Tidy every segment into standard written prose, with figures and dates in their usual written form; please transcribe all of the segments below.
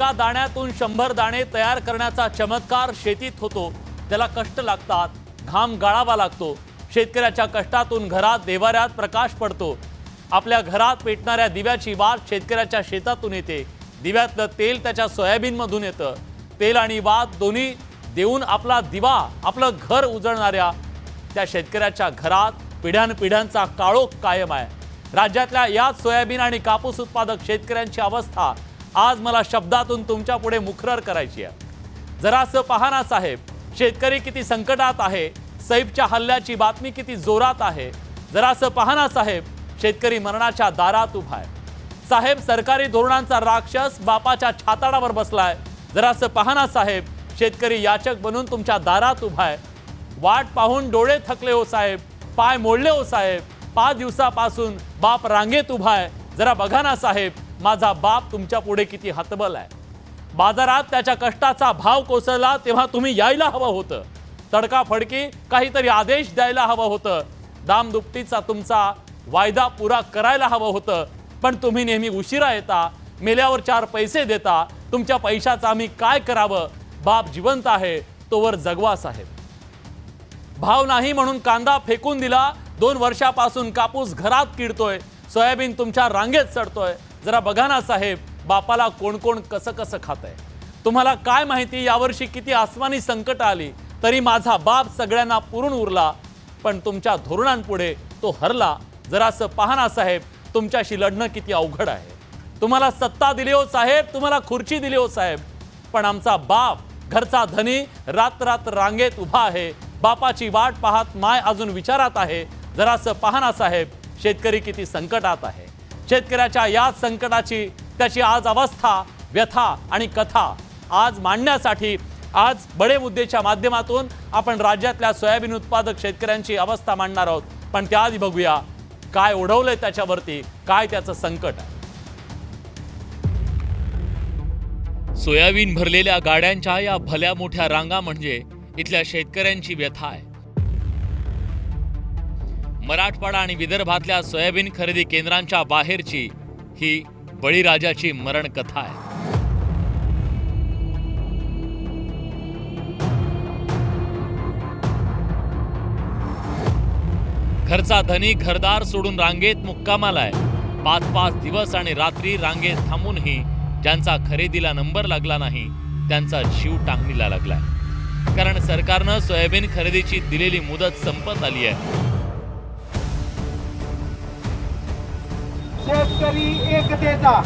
एका दाण्यातून 100 दाणे तयार करण्याचा चमत्कार शेतीत होतो। त्याला कष्ट लागतात, घाम गाळावा लागतो। शेतकऱ्याच्या कष्टातून घरात देवाऱ्यात प्रकाश पडतो। आपल्या घरात पेटणाऱ्या दिव्याची वात शेतकऱ्याच्या शेतातून येते। दिव्यातलं तेल त्याच्या सोयाबीनमधून येतं। तेल आणि वात दोन्ही देऊन आपला दिवा, आपलं घर उजळणाऱ्या त्या शेतकऱ्याच्या घरात पिढ्यानपिढ्यांचा काळोख कायम आहे। राज्यातल्या याच सोयाबीन आणि कापूस उत्पादक शेतकऱ्यांची अवस्था आज मला शब्दातून तुमच्या पुढे मुखर करायची आहे। जरासं पहा ना साहेब, शेतकरी किती संकटात आहे। सैफच्या हल्ल्याची बातमी किती जोरात आहे। जरासं पहा ना साहेब, शेतकरी मरणाच्या दारात उभा आहे। साहेब, सरकारी धोरणांचा राक्षस बापाच्या छाताडावर बसलाय। जरासं पहा ना साहेब, शेतकरी याचक बनून तुमच्या दारात उभा आहे। वाट पाहून डोळे थकले हो साहेब, पाय मोडले हो साहेब। 5 दिवसापासून बाप रांगेत उभा आहे। जरा बघा ना साहेब, माझा बाप तुमच्या पुढे किती हतबल आहे। बाजारात त्याच्या कष्टाचा भाव कोसळला तेव्हा तुम्ही यायला हवं होतं। तडकाफडकी काहीतरी आदेश द्यायला हवं होतं। दामदुपटीचा तुमचा वायदा पुरा करायला हवं होतं, पण तुम्ही नेहमी उशिरा येता। मेल्यावर 4 पैसे देता। तुमच्या पैशाचं आम्ही काय करावं? बाप जिवंत आहे तोवर जगवा साहेब। भाव नाही म्हणून कांदा फेकून दिला। 2 वर्षापासून कापूस घरात किडतोय। सोयाबीन तुमच्या रांगेत चढतोय। जरा बघा ना साहेब, बापाला कोण कोण कसं कसं खातंय। तुम्हाला काय माहिती यावर्षी किती आसमानी संकट आली, तरी माझा बाप सगळ्यांना पुरून उरला, पण तुमच्या धोरणांपुढे तो हरला। जरासं पहा ना साहेब, तुमच्याशी लढणं किती अवघड आहे। तुम्हाला सत्ता दिली हो साहेब, तुम्हाला खुर्ची दिली हो साहेब, पण आमचा बाप घरचा धनी रात रात रांगेत उभा आहे। बापाची वाट पाहत माय अजून विचारात आहे। जरासं पहा ना साहेब, शेतकरी किती संकटात आहे। शेतकऱ्याच्या याच संकटाची त्याची आज अवस्था, व्यथा आणि कथा आज मांडण्यासाठी आज बडे मुद्देच्या माध्यमातून आपण राज्यातल्या सोयाबीन उत्पादक शेतकऱ्यांची अवस्था मांडणार आहोत। पण त्याआधी बघूया काय ओढवलंय त्याच्यावरती, काय त्याचं संकट आहे। सोयाबीन भरलेल्या गाड्यांच्या या भल्या मोठ्या रांगा म्हणजे इथल्या शेतकऱ्यांची व्यथा आहे। मराठवाडा आणि विदर्भातल्या सोयाबीन खरेदी केंद्रांच्या बाहेरची ही बळीराजाची मरण कथा आहे। घरचा धनी घरदार सोडून रांगेत मुक्कामाला आहे। 5-5 दिवस आणि रात्री रांगेत थांबूनही ज्यांचा खरेदीला नंबर लागला नाही त्यांचा जीव टांगणीला लागलाय, कारण सरकारनं सोयाबीन खरेदीची दिलेली मुदत संपत आली आहे। शेतकरी एकतेचा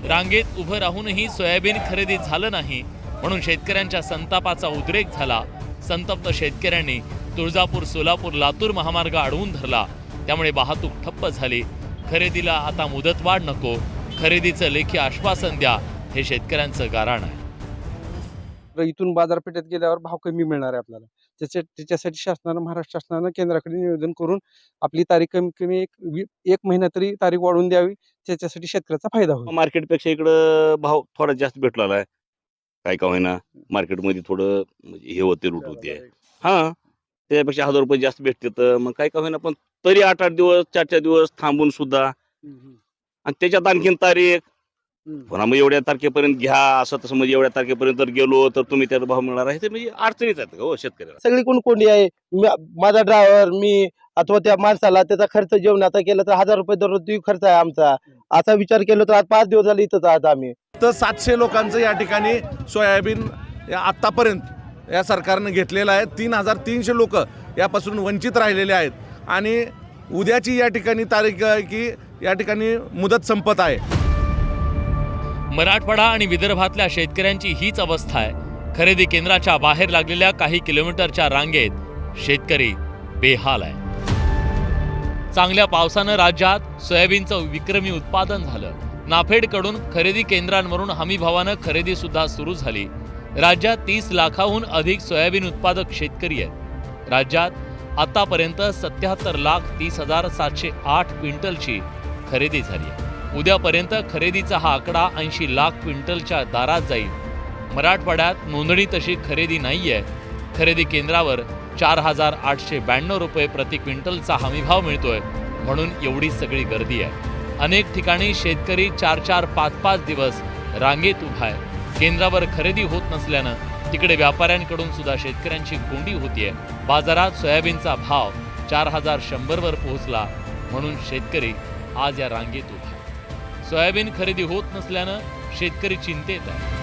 रांगेत उभं राहूनही सोयाबीन खरेदी झालं नाही, म्हणून शेतकऱ्यांच्या संतापाचा उद्रेक झाला। संतप्त शेतकऱ्यांनी तुळजापूर, सोलापूर, लातूर महामार्ग अडवून धरला। त्यामुळे वाहतूक ठप्प झाली। खरेदीला आता मुदतवाढ नको, खरेदीचं लेखी आश्वासन द्या, हे शेतकऱ्यांचं गाऱ्हाण आहे। इथून बाजारपेठेत गेल्यावर भाव कमी मिळणार आहे आपल्याला। त्याच्यासाठी शासनानं, महाराष्ट्र शासनानं केंद्राकडे निवेदन करून आपली तारीख कमी कमी एक महिना तरी तारीख वाढवून द्यावी, त्याच्यासाठी शेतकऱ्याचा फायदा होईल। मार्केटपेक्षा इकडं भाव थोडा जास्त भेटलेला आहे। काय का होईना मार्केटमध्ये थोडं म्हणजे हे होते, रूट होते। हां, त्यापेक्षा 1000 रुपये जास्त भेटते, तर मग काय का होईना, पण तरी 8-8 दिवस 4-4 दिवस थांबून सुद्धा, आणि त्याच्यात आणखीन तारीख पुन्हा मग एवढ्या तारखेपर्यंत घ्या असं तसं, म्हणजे एवढ्या तारखेपर्यंत जर गेलो तर तुम्ही त्याचा भाव मिळणार आहे, ते म्हणजे अडचणीच आहेत हो शेतकऱ्याला। सगळी कोणी आहे, माझा ड्रायव्हर, मी अथवा त्या माणसाला त्याचा खर्च जेवणाचा केला तर 1000 रुपये दररोज खर्च आहे आमचा। असा विचार केला तर आज 5 दिवस झाले इथंच आहात आम्ही। तर 700 लोकांचं या ठिकाणी सोयाबीन आत्तापर्यंत या सरकारनं घेतलेलं आहे। 3300 लोक यापासून वंचित राहिलेले आहेत, आणि उद्याची या ठिकाणी तारीख आहे की या ठिकाणी मुदत संपत आहे। मराठवाडा आणि विदर्भातल्या शेतकऱ्यांची हीच अवस्था आहे। खरेदी केंद्राच्या बाहेर लागलेल्या काही किलोमीटरच्या रांगेत शेतकरी बेहाल आहे। चांगल्या पावसानं राज्यात सोयाबीनचं विक्रमी उत्पादन झालं। नाफेडकडून खरेदी केंद्रांवरून हमी भावानं खरेदी सुद्धा सुरू झाली। राज्यात 30 लाखाहून अधिक सोयाबीन उत्पादक शेतकरी आहेत। राज्यात आतापर्यंत 77,30,708 क्विंटलची खरेदी झाली आहे। उद्यापर्यंत खरेदीचा हा आकडा 80 लाख क्विंटलच्या दारात जाईल। मराठवाड्यात नोंदणी तशी खरेदी नाहीये। खरेदी केंद्रावर 4,892 रुपये प्रति क्विंटलचा हमीभाव मिळतोय, म्हणून एवढी सगळी गर्दी आहे। अनेक ठिकाणी शेतकरी 4-4, 5-5 दिवस रांगेत उभा आहे। केंद्रावर खरेदी होत नसल्यानं तिकडे व्यापाऱ्यांकडून सुद्धा शेतकऱ्यांची कोंडी होतीये। बाजारात सोयाबीनचा भाव 4100 वर पोहोचला, म्हणून शेतकरी आज या रांगेत उभा आहे। सोयाबीन खरेदी होत नसल्यानं शेतकरी चिंतेत आहे।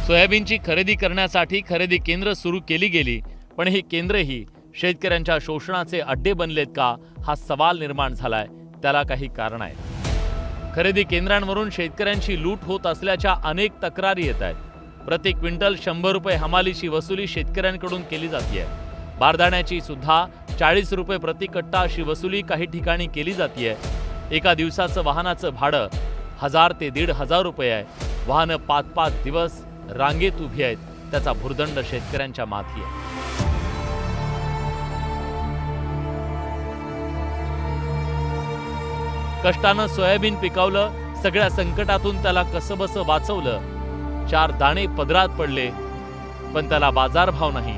सोयाबीनची खरेदी करण्यासाठी खरेदी केंद्र सुरू केली गेली, पण ही केंद्रही शेतकऱ्यांच्या शोषणाचे अड्डे बनलेत का, हा सवाल निर्माण झालाय। त्याला काही कारण आहेत। खरेदी केंद्रांवरून शेतकऱ्यांची लूट होत असल्याच्या अनेक तक्रारी येत आहेत। प्रति क्विंटल 100 रुपये हमालीची वसुली शेतकऱ्यांकडून केली जाते। बारदाण्याची सुद्धा 40 रुपये प्रति कट्टा अशी वसुली काही ठिकाणी केली जाते। एका दिवसाचं वाहनाचं भाडं 1000 ते 1500 रुपये आहे। वाहनं 5-5 दिवस रांगेत उभी आहेत, त्याचा भुर्दंड शेतकऱ्यांच्या माथी आहे। कष्टानं सोयाबीन पिकवलं, सगळ्या संकटातून त्याला कसंबसं वाचवलं। 4 दाणे पदरात पडले, पण त्याला बाजारभाव नाही।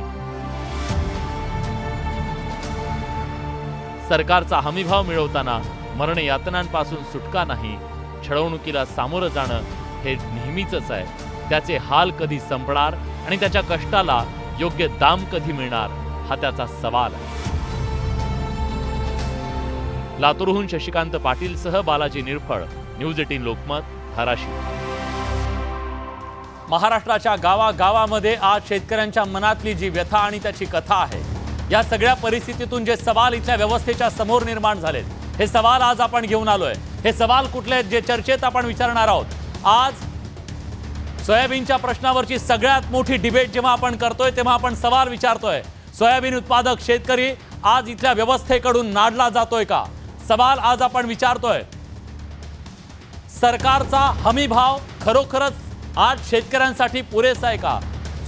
सरकारचा हमीभाव मिळवताना मरण यातनांपासून सुटका नाही। छळवणुकीला सामोरं जाणं हे नेहमीचंच आहे। त्याचे हाल कधी संपणार आणि त्याच्या कष्टाला योग्य दाम कधी मिळणार, हा त्याचा सवाल आहे। लातूरहून शशिकांत पाटीलसह बालाजी निरफळ, न्यूज 18 लोकमत, धाराशिव। महाराष्ट्राच्या गावागावामध्ये आज शेतकऱ्यांच्या मनातली जी व्यथा आणि त्याची कथा आहे, या सगळ्या परिस्थितीतून जे सवाल इथल्या व्यवस्थेच्या समोर निर्माण झालेत, हे सवाल आज आपण घेऊन आलोय। हे सवाल कुठले आहेत जे चर्चेत आपण विचारणार आहोत। आज सोयाबीनच्या प्रश्नावरची सगळ्यात मोठी डिबेट जेव्हा आपण करतोय, तेव्हा आपण सवाल विचारतोय, सोयाबीन उत्पादक शेतकरी आज इथल्या व्यवस्थेकडून नाडला जातोय का? सवाल आज आपण विचारतोय, सरकारचा हमी भाव खरोखरच आज शेतकऱ्यांसाठी पुरेसा आहे का?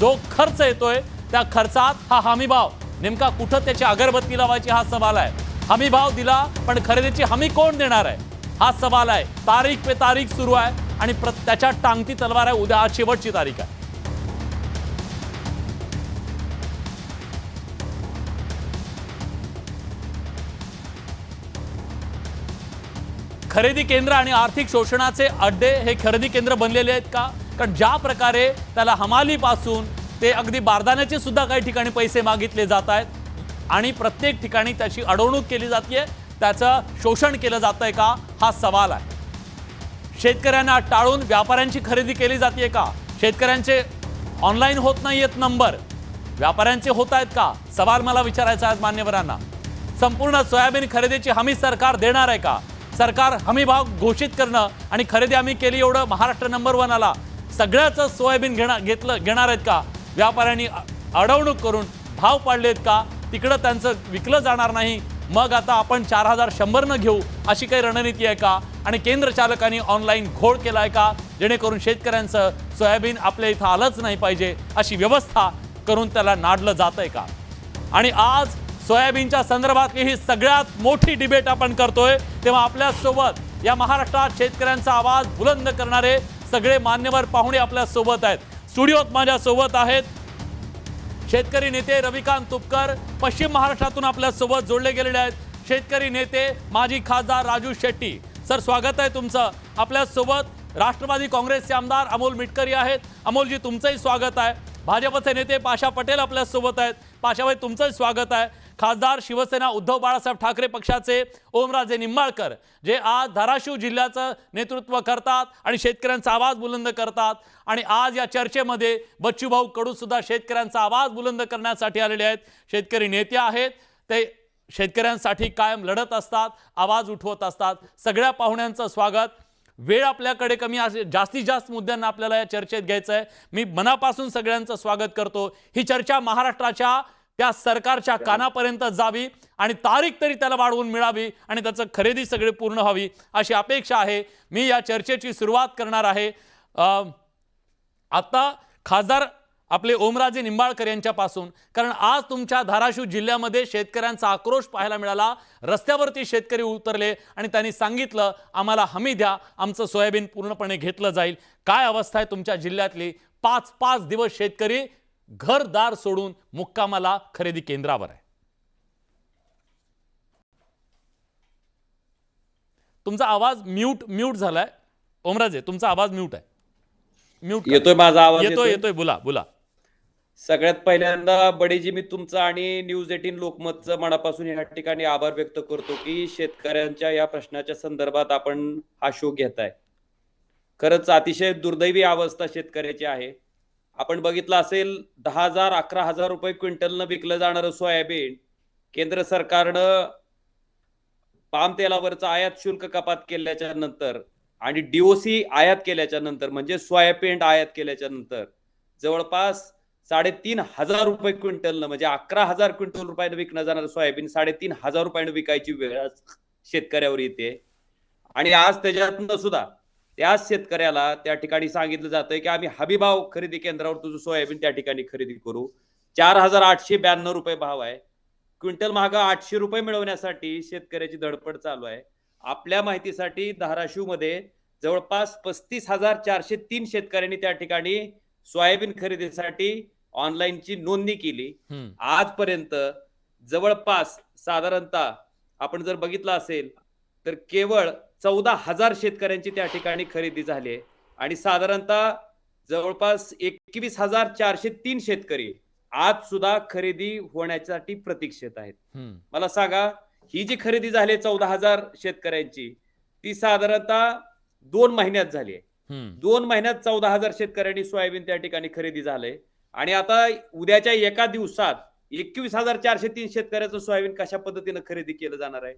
जो खर्च येतोय त्या खर्चात हा हमी भाव नेमका कुठं त्याची अगरबत्ती लावायची, हा सवाल आहे। हमी भाव दिला, पण खरेदीची हमी कोण देणार आहे, हा सवाल आहे। तारीख पे तारीख सुरू आहे आणि त्याच्या टांगती तलवार आहे। उद्या आज शेवटची तारीख आहे। खरेदी केंद्र आणि आर्थिक शोषणाचे अड्डे हे खरेदी केंद्र बनलेले आहेत का? कारण ज्या प्रकारे त्याला हमालीपासून ते अगदी बारदाण्याचे सुद्धा काही ठिकाणी पैसे मागितले जात आहेत आणि प्रत्येक ठिकाणी त्याची अडवणूक केली जाते, त्याचं शोषण केलं जातंय का, हा सवाल आहे। शेतकऱ्यांना टाळून व्यापाऱ्यांची खरेदी केली जाते का? शेतकऱ्यांचे ऑनलाईन होत नाहीयेत नंबर, व्यापाऱ्यांचे होत आहेत का? सवाल मला विचारायचा आहे मान्यवरांना। संपूर्ण सोयाबीन खरेदीची हमी सरकार देणार आहे का? सरकार हमी भाव घोषित करणं आणि खरेदी आम्ही केली एवढं महाराष्ट्र नंबर 1 आला, सगळ्याच सोयाबीन घेणार आहेत का? व्यापाऱ्यांनी अडवणूक करून भाव पाडलेत का? तिकडं त्यांचं विकलं जाणार नाही, मग आता आपण 4100 न घेऊ अशी काही रणनीती आहे का? आणि केंद्र चालकांनी ऑनलाईन घोळ केलाय का, जेणेकरून शेतकऱ्यांचं सोयाबीन आपल्या इथं आलंच नाही पाहिजे अशी व्यवस्था करून त्याला नाडलं जातंय का? आणि आज सोयाबीनच्या संदर्भातली ही सगळ्यात मोठी डिबेट आपण करतोय, तेव्हा आपल्या सोबत या महाराष्ट्रात शेतकऱ्यांचा आवाज बुलंद करणारे सगळे मान्यवर पाहुणे आपल्या सोबत आहेत। स्टुडिओत माझ्या सोबत आहेत शेतकरी नेते रविकांत तुपकर, पश्चिम महाराष्ट्रातून आपल्या सोबत जोडले गेलेले आहेत शेतकरी नेते माजी खासदार राजू शेट्टी। सर, स्वागत आहे तुमचं आपल्या सोबत। राष्ट्रवादी काँग्रेसचे आमदार अमोल मिटकरी आहेत। अमोलजी, तुमचंही स्वागत आहे। भाजपचे नेते पाशा पटेल आपल्या सोबत आहेत। पाशाभाई, तुमचंही स्वागत आहे। खासदार शिवसेना उद्धव बाळासाहेब ठाकरे पक्षाचे ओमराजे निंबाळकर, जे आज धाराशिव जिल्ह्याचं नेतृत्व करतात आणि शेतकऱ्यांचा आवाज बुलंद करतात, आणि आज या चर्चेमध्ये बच्चूभाऊ कडू सुद्धा शेतकऱ्यांचा आवाज बुलंद करण्यासाठी आलेले आहेत। शेतकरी नेते आहेत, ते शेतकऱ्यांसाठी कायम लढत असतात, आवाज उठवत असतात। सगळ्या पाहुण्यांचं स्वागत। वेळ आपल्याकडे कमी आहे, जास्तीत जास्त मुद्द्यांना आपल्याला या चर्चेत घ्यायचं आहे। मी मनापासून सगळ्यांचं स्वागत करतो। ही चर्चा महाराष्ट्राच्या त्या सरकारच्या कानापर्यंत जावी आणि तारीख तरी त्याला वाढवून मिळावी आणि त्याचं खरेदी सगळे पूर्ण व्हावी अशी अपेक्षा आहे। मी या चर्चेची सुरुवात करणार आहे आता खासदार आपले ओमराजे निंबाळकर यांच्यापासून, कारण आज तुमच्या धाराशिव जिल्ह्यामध्ये शेतकऱ्यांचा आक्रोश पाहायला मिळाला। रस्त्यावरती शेतकरी उतरले आणि त्यांनी सांगितलं, आम्हाला हमी द्या, आमचं सोयाबीन पूर्णपणे घेतलं जाईल। काय अवस्था आहे तुमच्या जिल्ह्यातली? 5-5 दिवस शेतकरी घरदार सोडून मुक्कामाला खरेदी केंद्रावर आहे. तुमचा आवाज म्यूट झालाय. ओमराजे, तुमचा आवाज म्यूट आहे. म्यूट येतोय माझा आवाज? येतोय. बोला. सगळ्यात पहिल्यांदा बडेजी, मी तुमचं आणि न्यूज 18 लोकमतचं मनापासून या ठिकाणी आभार व्यक्त करतो की शेतकऱ्यांच्या या प्रश्नाच्या संदर्भात आपण हा शो घेताय. खरंच अतिशय दुर्दैवी अवस्था शेतकऱ्याची आहे. आपण बघितलं असेल 10,000 11,000 रुपये क्विंटलनं विकलं जाणारं सोयाबीन केंद्र सरकारनं पाम तेलावरचं आयात शुल्क कपात केल्याच्या नंतर आणि डीओसी आयात केल्याच्या नंतर म्हणजे सोयाबीन आयात केल्याच्या नंतर जवळपास 3,500 रुपये क्विंटलनं म्हणजे 11,000 क्विंटल रुपयानं विकणं जाणारं सोयाबीन 3,500 रुपयानं विकायची वेळ शेतकऱ्यावर येते. आणि आज त्याच्यातनं सुद्धा त्याच शेतकऱ्याला त्या ठिकाणी सांगितलं जातंय की आम्ही हमीभाव खरेदी केंद्रावर तुझं सोयाबीन त्या ठिकाणी खरेदी करू. 4,892 रुपये भाव आहे. क्विंटल मागं 800 रुपये मिळवण्यासाठी शेतकऱ्याची धडपड चालू आहे. आपल्या माहितीसाठी धाराशिवमध्ये जवळपास 35,403 शेतकऱ्यांनी त्या ठिकाणी सोयाबीन खरेदीसाठी ऑनलाईनची नोंदणी केली. आजपर्यंत जवळपास साधारणतः आपण जर बघितलं असेल तर केवळ 14,000 शेतकऱ्यांची त्या ठिकाणी खरेदी झाली आहे आणि साधारणतः जवळपास 21,403 शेतकरी आज सुद्धा खरेदी होण्यासाठी प्रतीक्षेत आहेत. मला सांगा, ही जी खरेदी झाली 14,000 शेतकऱ्यांची ती साधारणतः 2 महिन्यात झाली आहे. 2 महिन्यात 14,000 शेतकऱ्यांनी सोयाबीन त्या ठिकाणी खरेदी झालंय आणि आता उद्याच्या एका दिवसात 21,403 शेतकऱ्याचं सोयाबीन कशा पद्धतीनं खरेदी केलं जाणार आहे.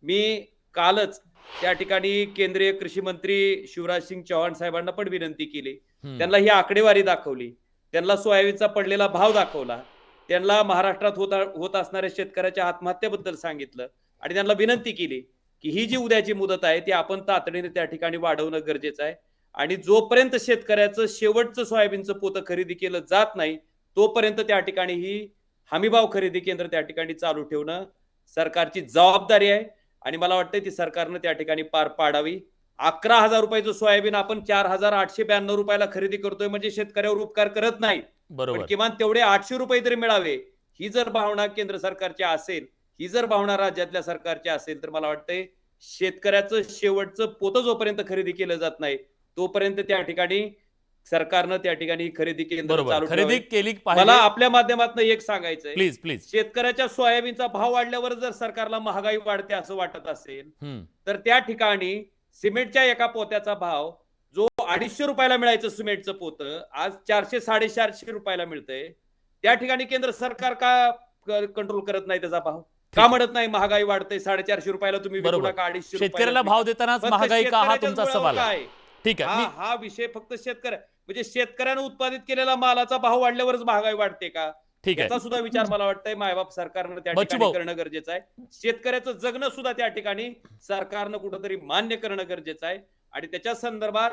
मी कालच त्या ठिकाणी केंद्रीय कृषी मंत्री शिवराज सिंग चौहान साहेबांना पण विनंती केली. त्यांना ही आकडेवारी दाखवली, त्यांना सोयाबीनचा पडलेला भाव दाखवला, त्यांना महाराष्ट्रात होत असणाऱ्या शेतकऱ्याच्या आत्महत्येबद्दल सांगितलं आणि त्यांना विनंती केली की ही जी उद्याची मुदत आहे ती आपण तातडीने त्या ठिकाणी वाढवणं गरजेचं आहे आणि जोपर्यंत शेतकऱ्याचं शेवटचं सोयाबीनचं पोतं खरेदी केलं जात नाही तोपर्यंत त्या ठिकाणी ही हमीभाव खरेदी केंद्र त्या ठिकाणी चालू ठेवणं सरकारची जबाबदारी आहे आणि मला वाटतं ती सरकारनं त्या ठिकाणी पार पाडावी. 11,000 रुपयाचं सोयाबीन आपण 4,892 रुपयाला खरेदी करतोय म्हणजे शेतकऱ्यावर उपकार करत नाही. पण किमान तेवढे 800 रुपये तरी मिळावे ही जर भावना केंद्र सरकारची असेल, ही जर भावना राज्यातल्या सरकारची असेल तर मला वाटतंय शेतकऱ्याचं शेवटचं पोतं जोपर्यंत खरेदी केलं जात नाही तोपर्यंत त्या ठिकाणी सरकारनं त्या ठिकाणी खरेदी केंद्र चालू खरेदी केली पाहिजे. मला आपल्या माध्यमातून एक सांगायचंय, प्लीज शेतकऱ्याच्या सोयाबीनचा भाव वाढल्यावर जर सरकारला महागाई वाढते असं वाटत असेल तर त्या ठिकाणी सिमेंटच्या एका पोत्याचा भाव जो 250 रुपयाला मिळायचं सिमेंटचं पोतं आज 400-450 रुपयाला मिळतंय. त्या ठिकाणी केंद्र सरकार का कंट्रोल करत नाही त्याचा भाव? का म्हणत नाही महागाई वाढते 450 रुपयाला तुम्ही विकू नका 250 शेतकऱ्याला भाव देतानाच महागाई का, हा तुमचा सवाल आहे. ठीक आहे, हा विषय फक्त म्हणजे शेतकऱ्यानं उत्पादित केलेला मालाचा भाव वाढल्यावरच महागाई वाढते का? ठीक आहे, याचा सुद्धा विचार मला वाटतंय मायबाप सरकारनं त्या ठिकाणी करणं गरजेचं आहे. शेतकऱ्याचं जगणं सुद्धा त्या ठिकाणी सरकारनं कुठंतरी मान्य करणं गरजेचं आहे आणि त्याच्या संदर्भात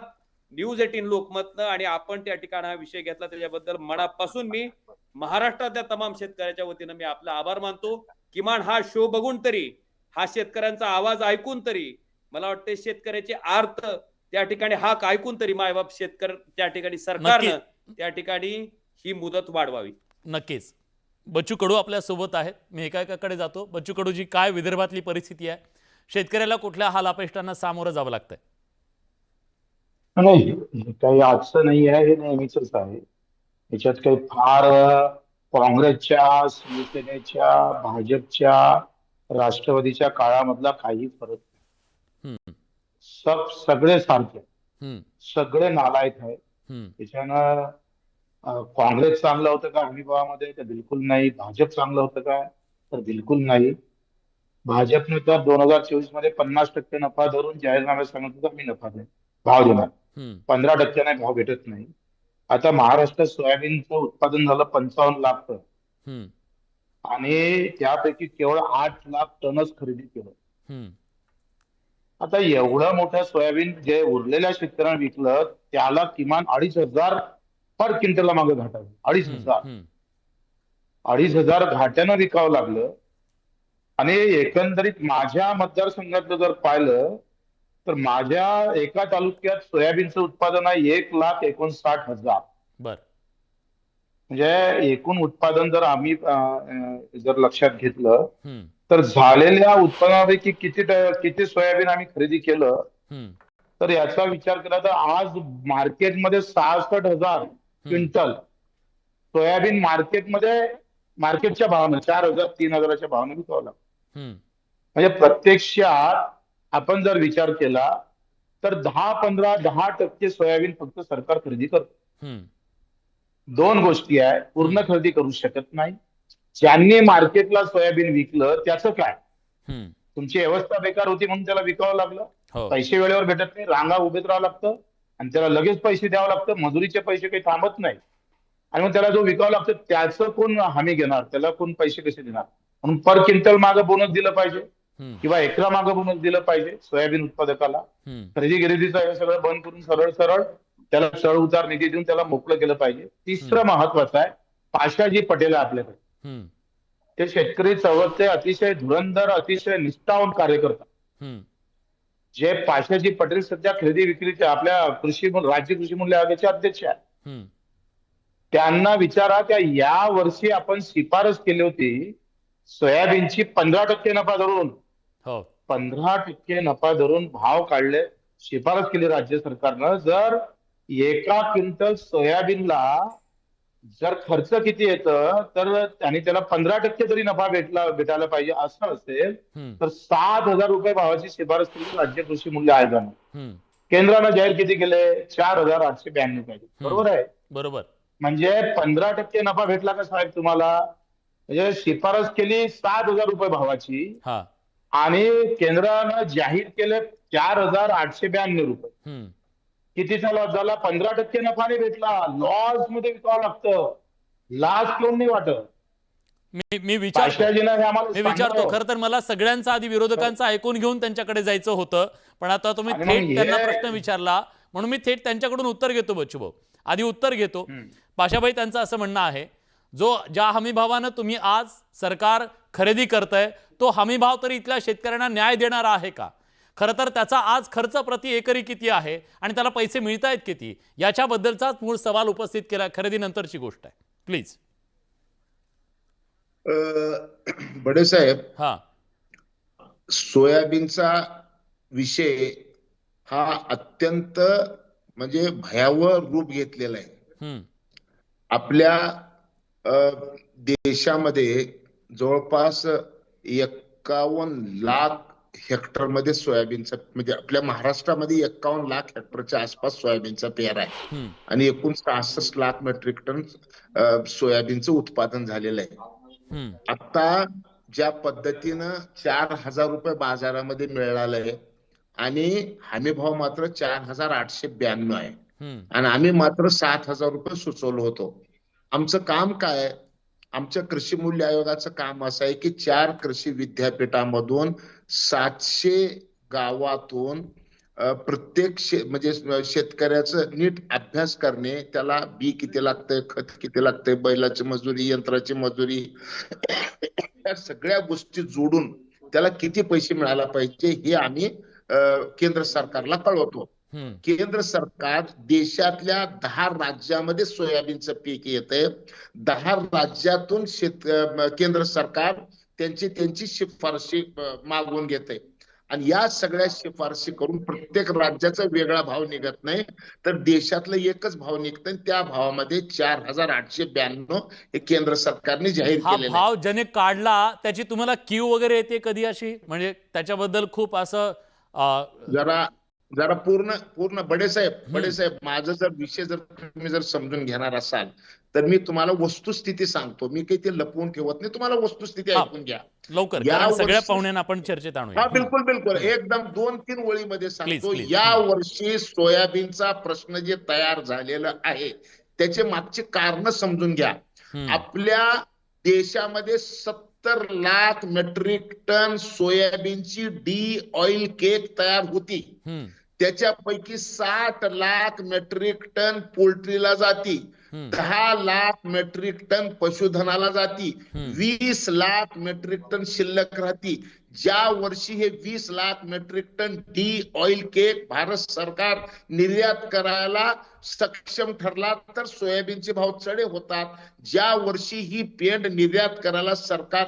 न्यूज 18 लोकमतनं आणि आपण त्या ठिकाणी हा विषय घेतला त्याच्याबद्दल मनापासून मी महाराष्ट्रातल्या तमाम शेतकऱ्याच्या वतीनं मी आपला आभार मानतो. किमान हा शो बघून तरी, हा शेतकऱ्यांचा आवाज ऐकून तरी मला वाटतं शेतकऱ्याचे आर्त त्या ठिकाणी हाक ऐकून तरी मायबाप शेतकरी त्या ठिकाणी सरकारनं त्या ठिकाणी ही मुदत वाढवावी. नक्कीच. बच्चू कडू आपल्या सोबत आहेत. मी एकाकडे जातो. बच्चू कडूजी, काय विदर्भातली परिस्थिती आहे? शेतकऱ्याला कुठल्या हाल अपेष्टांना सामोरं जावं लागतंय? नाही, काही आजचं नाही आहे, हे नेहमीच आहे. याच्यात काही फार काँग्रेसच्या, शिवसेनेच्या, भाजपच्या, राष्ट्रवादीच्या काळामधला काही फरक नाही. सगळे सारखे, सगळे नालायक आहेत. त्याच्यानं काँग्रेस चांगलं होतं का हमीभावामध्ये? तर बिलकुल नाही. भाजप चांगलं होतं का? तर बिलकुल नाही. भाजपने तर 2024 मध्ये 50% नफा धरून जाहीरनाम्यात सांगितलं होतं मी नफा देईन, भाव देणार. 15% भाव भेटत नाही. आता महाराष्ट्रात सोयाबीनचं उत्पादन झालं 55 लाख टन आणि त्यापैकी केवळ 8 लाख टनच खरेदी केलं. आता एवढं मोठं सोयाबीन जे उरलेल्या शेतकऱ्यांना विकलं त्याला किमान 2,500 पर क्विंटलला मागे घाटावं. 2,500 घाट्यानं विकावं लागलं. आणि एकंदरीत माझ्या मतदारसंघातलं जर पाहिलं तर माझ्या एका तालुक्यात सोयाबीनचं उत्पादन आहे 1,59,000. म्हणजे एकूण उत्पादन जर आम्ही जर लक्षात घेतलं हम्म, तर झालेल्या उत्पादनापैकी किती सोयाबीन आम्ही खरेदी केलं, हम्म, तर याचा विचार केला तर आज मार्केटमध्ये 66,000 क्विंटल सोयाबीन मार्केटच्या भावानं 4,000 3,000च्या भावानं विकावं लागतं. हम्म, म्हणजे प्रत्यक्षात आपण जर विचार केला तर 10% सोयाबीन फक्त सरकार खरेदी करतं. हम्म, दोन गोष्टी आहे, पूर्ण खरेदी करू शकत नाही. ज्यांनी मार्केटला सोयाबीन विकलं त्याचं काय? हम्म, तुमची व्यवस्था बेकार होती म्हणून त्याला विकावं लागलं. हो, पैसे वेळेवर भेटत नाही, रांगा उभेच राहावं लागतं आणि त्याला लगेच पैसे द्यावं लागतं. मजुरीचे पैसे काही थांबत नाही आणि मग त्याला जो विकावं लागतं त्याचं कोण हमी घेणार, त्याला कोण पैसे कसे देणार? म्हणून पर क्विंटल मागं बोनस दिलं पाहिजे हम्म, किंवा एकरा मागं बोनस दिलं पाहिजे सोयाबीन उत्पादकाला. हम्म, खरेदी गिरेदीचं हे सगळं बंद करून सरळ त्याला चढ उतार निधी देऊन त्याला मोकळं केलं पाहिजे. तिसरं महत्वाचं आहे, पाशाजी पटेल आहे आपल्याकडे, हम्म, ते शेतकरी चळवळीचे अतिशय धुरंधर, अतिशय निष्ठावंत कार्यकर्ता. हम्म, जे पाशाजी पटेल सध्या खरेदी विक्रीचे आपल्या राज्य कृषी मूल्य आयोगाचे अध्यक्ष आहेत. हम्म, त्यांना विचारा, त्या या वर्षी आपण शिफारस केली होती सोयाबीनची 15% नफा धरून, हो, 15% नफा धरून भाव काढले, शिफारस केली राज्य सरकारनं. जर एका क्विंटल सोयाबीनला जर खर्च किती येतं तर आणि त्याला 15% जरी नफा भेटायला पाहिजे असं असेल हम्म, तर 7,000 रुपये भावाची शिफारस केली राज्य कृषी मूल्य आयोगानं. हम्म, केंद्रानं जाहीर किती केले? 4,892 पाहिजे. बरोबर आहे. बरोबर, म्हणजे 15% नफा भेटला का साहेब तुम्हाला? म्हणजे शिफारस केली 7,000 रुपये भावाची हा, आणि केंद्रानं जाहीर केले 4,892 रुपये. हम्म, कितीचा लॉस झाला? 15% नफा नाही भेटला, लॉस मध्ये विकावं लागतं. लाच कोण नाही वाटत. मी विचारतो पाशाजीनं हे आम्हाला मी विचारतो सांगितलं. खरं तर मला सगळ्यांचा आधी विरोधकांचा ऐकून घेऊन त्यांच्याकडे जायचं होतं, पण आता तुम्ही आणि थेट मग त्यांना हे- प्रश्न विचारला म्हणून मी थेट त्यांच्याकडून उत्तर घेतो. बच्चूभाऊ आधी उत्तर घेतो. पाशाभाई त्यांचं असं म्हणणं आहे, ज्या हमीभावानं तुम्ही आज सरकार खरेदी करतंय तो हमीभाव तरी इथल्या शेतकऱ्यांना न्याय देणारा आहे का? खरं तर त्याचा आज खर्च प्रति एकरी किती आहे आणि त्याला पैसे मिळतायत किती, याच्याबद्दलचाच मूळ सवाल उपस्थित केला. खरेदीनंतरची गोष्ट आहे. प्लीज. बडे साहेब, हा, सोयाबीनचा विषय हा अत्यंत म्हणजे भयावह रूप घेतलेला आहे. हम्म, आपल्या देशामध्ये जवळपास 51 लाख हेक्टर मध्ये सोयाबीनचा, म्हणजे आपल्या महाराष्ट्रामध्ये 51 लाख हेक्टरच्या आसपास सोयाबीनचा पेरा आहे हम्म, आणि एकूण 66 लाख मेट्रिक टन सोयाबीनचं उत्पादन झालेलं आहे. हम्म, आता ज्या पद्धतीनं 4,000 रुपये बाजारामध्ये मिळालंय आणि हमी भाव मात्र 4,892 आहे हम्म, आणि आम्ही मात्र 7,000 रुपये सुचवलो होतो. आमचं काम काय? आमच्या कृषी मूल्य आयोगाचं काम असं आहे की 4 कृषी विद्यापीठामधून 700 गावातून प्रत्येक म्हणजे शेतकऱ्याचं नीट अभ्यास करणे, त्याला बी किती लागतंय, खत किती लागतंय, बैलाची मजुरी, यंत्राची मजुरी, या सगळ्या गोष्टी जोडून त्याला किती पैसे मिळायला पाहिजे हे आम्ही केंद्र सरकारला कळवतो. हम्म, केंद्र सरकार देशातल्या 10 राज्यामध्ये सोयाबीनचं पीक येतंय. 10 राज्यातून केंद्र सरकार त्यांची शिफारशी मागवून घेतंय आणि या सगळ्या शिफारशी करून प्रत्येक राज्याचा वेगळा भाव निघत नाही, तर देशातलं एकच भाव निघतं. त्या भावामध्ये 4,892 हे केंद्र सरकारने जाहीर हा केलेलं आहे. भाव ज्याने काढला त्याची तुम्हाला क्यू वगैरे येते कधी अशी, म्हणजे त्याच्याबद्दल खूप असं जरा पूर्ण बडे साहेब माझा जर विषय जर तुम्ही जर समजून घेणार असाल तर मी तुम्हाला वस्तुस्थिती सांगतो. मी काही ते लपवून ठेवत नाही, तुम्हाला वस्तुस्थिती ऐकून घ्या लवकर, या कारण सगळ्या वर्षी- पाहुण्यांना आपण चर्चेत हा आणूया. बिलकुल एकदम 2-3 ओळीमध्ये सांगतो. Please. या वर्षी सोयाबीनचा प्रश्न जे तयार झालेला आहे त्याचे मागचे कारण समजून घ्या. हम्म, आपल्या देशामध्ये 70 लाख मेट्रिक टन सोयाबीनची डी ऑइल केक तयार होती. हम्म, त्याच्यापैकी 60 लाख मेट्रिक टन पोल्ट्रीला जाती 10 लाख मेट्रिक टन पशुधनाला जाती, 20 लाख मेट्रिक टन शिल्लक राहती. ज्या वर्षी हे 20 lakh metric ton oil cake Bharat सरकार निर्यात करायला सक्षम ठरला तर सोयाबीनचे भाव चढे होतात. ज्या वर्षी ही पेंड निर्यात करायला सरकार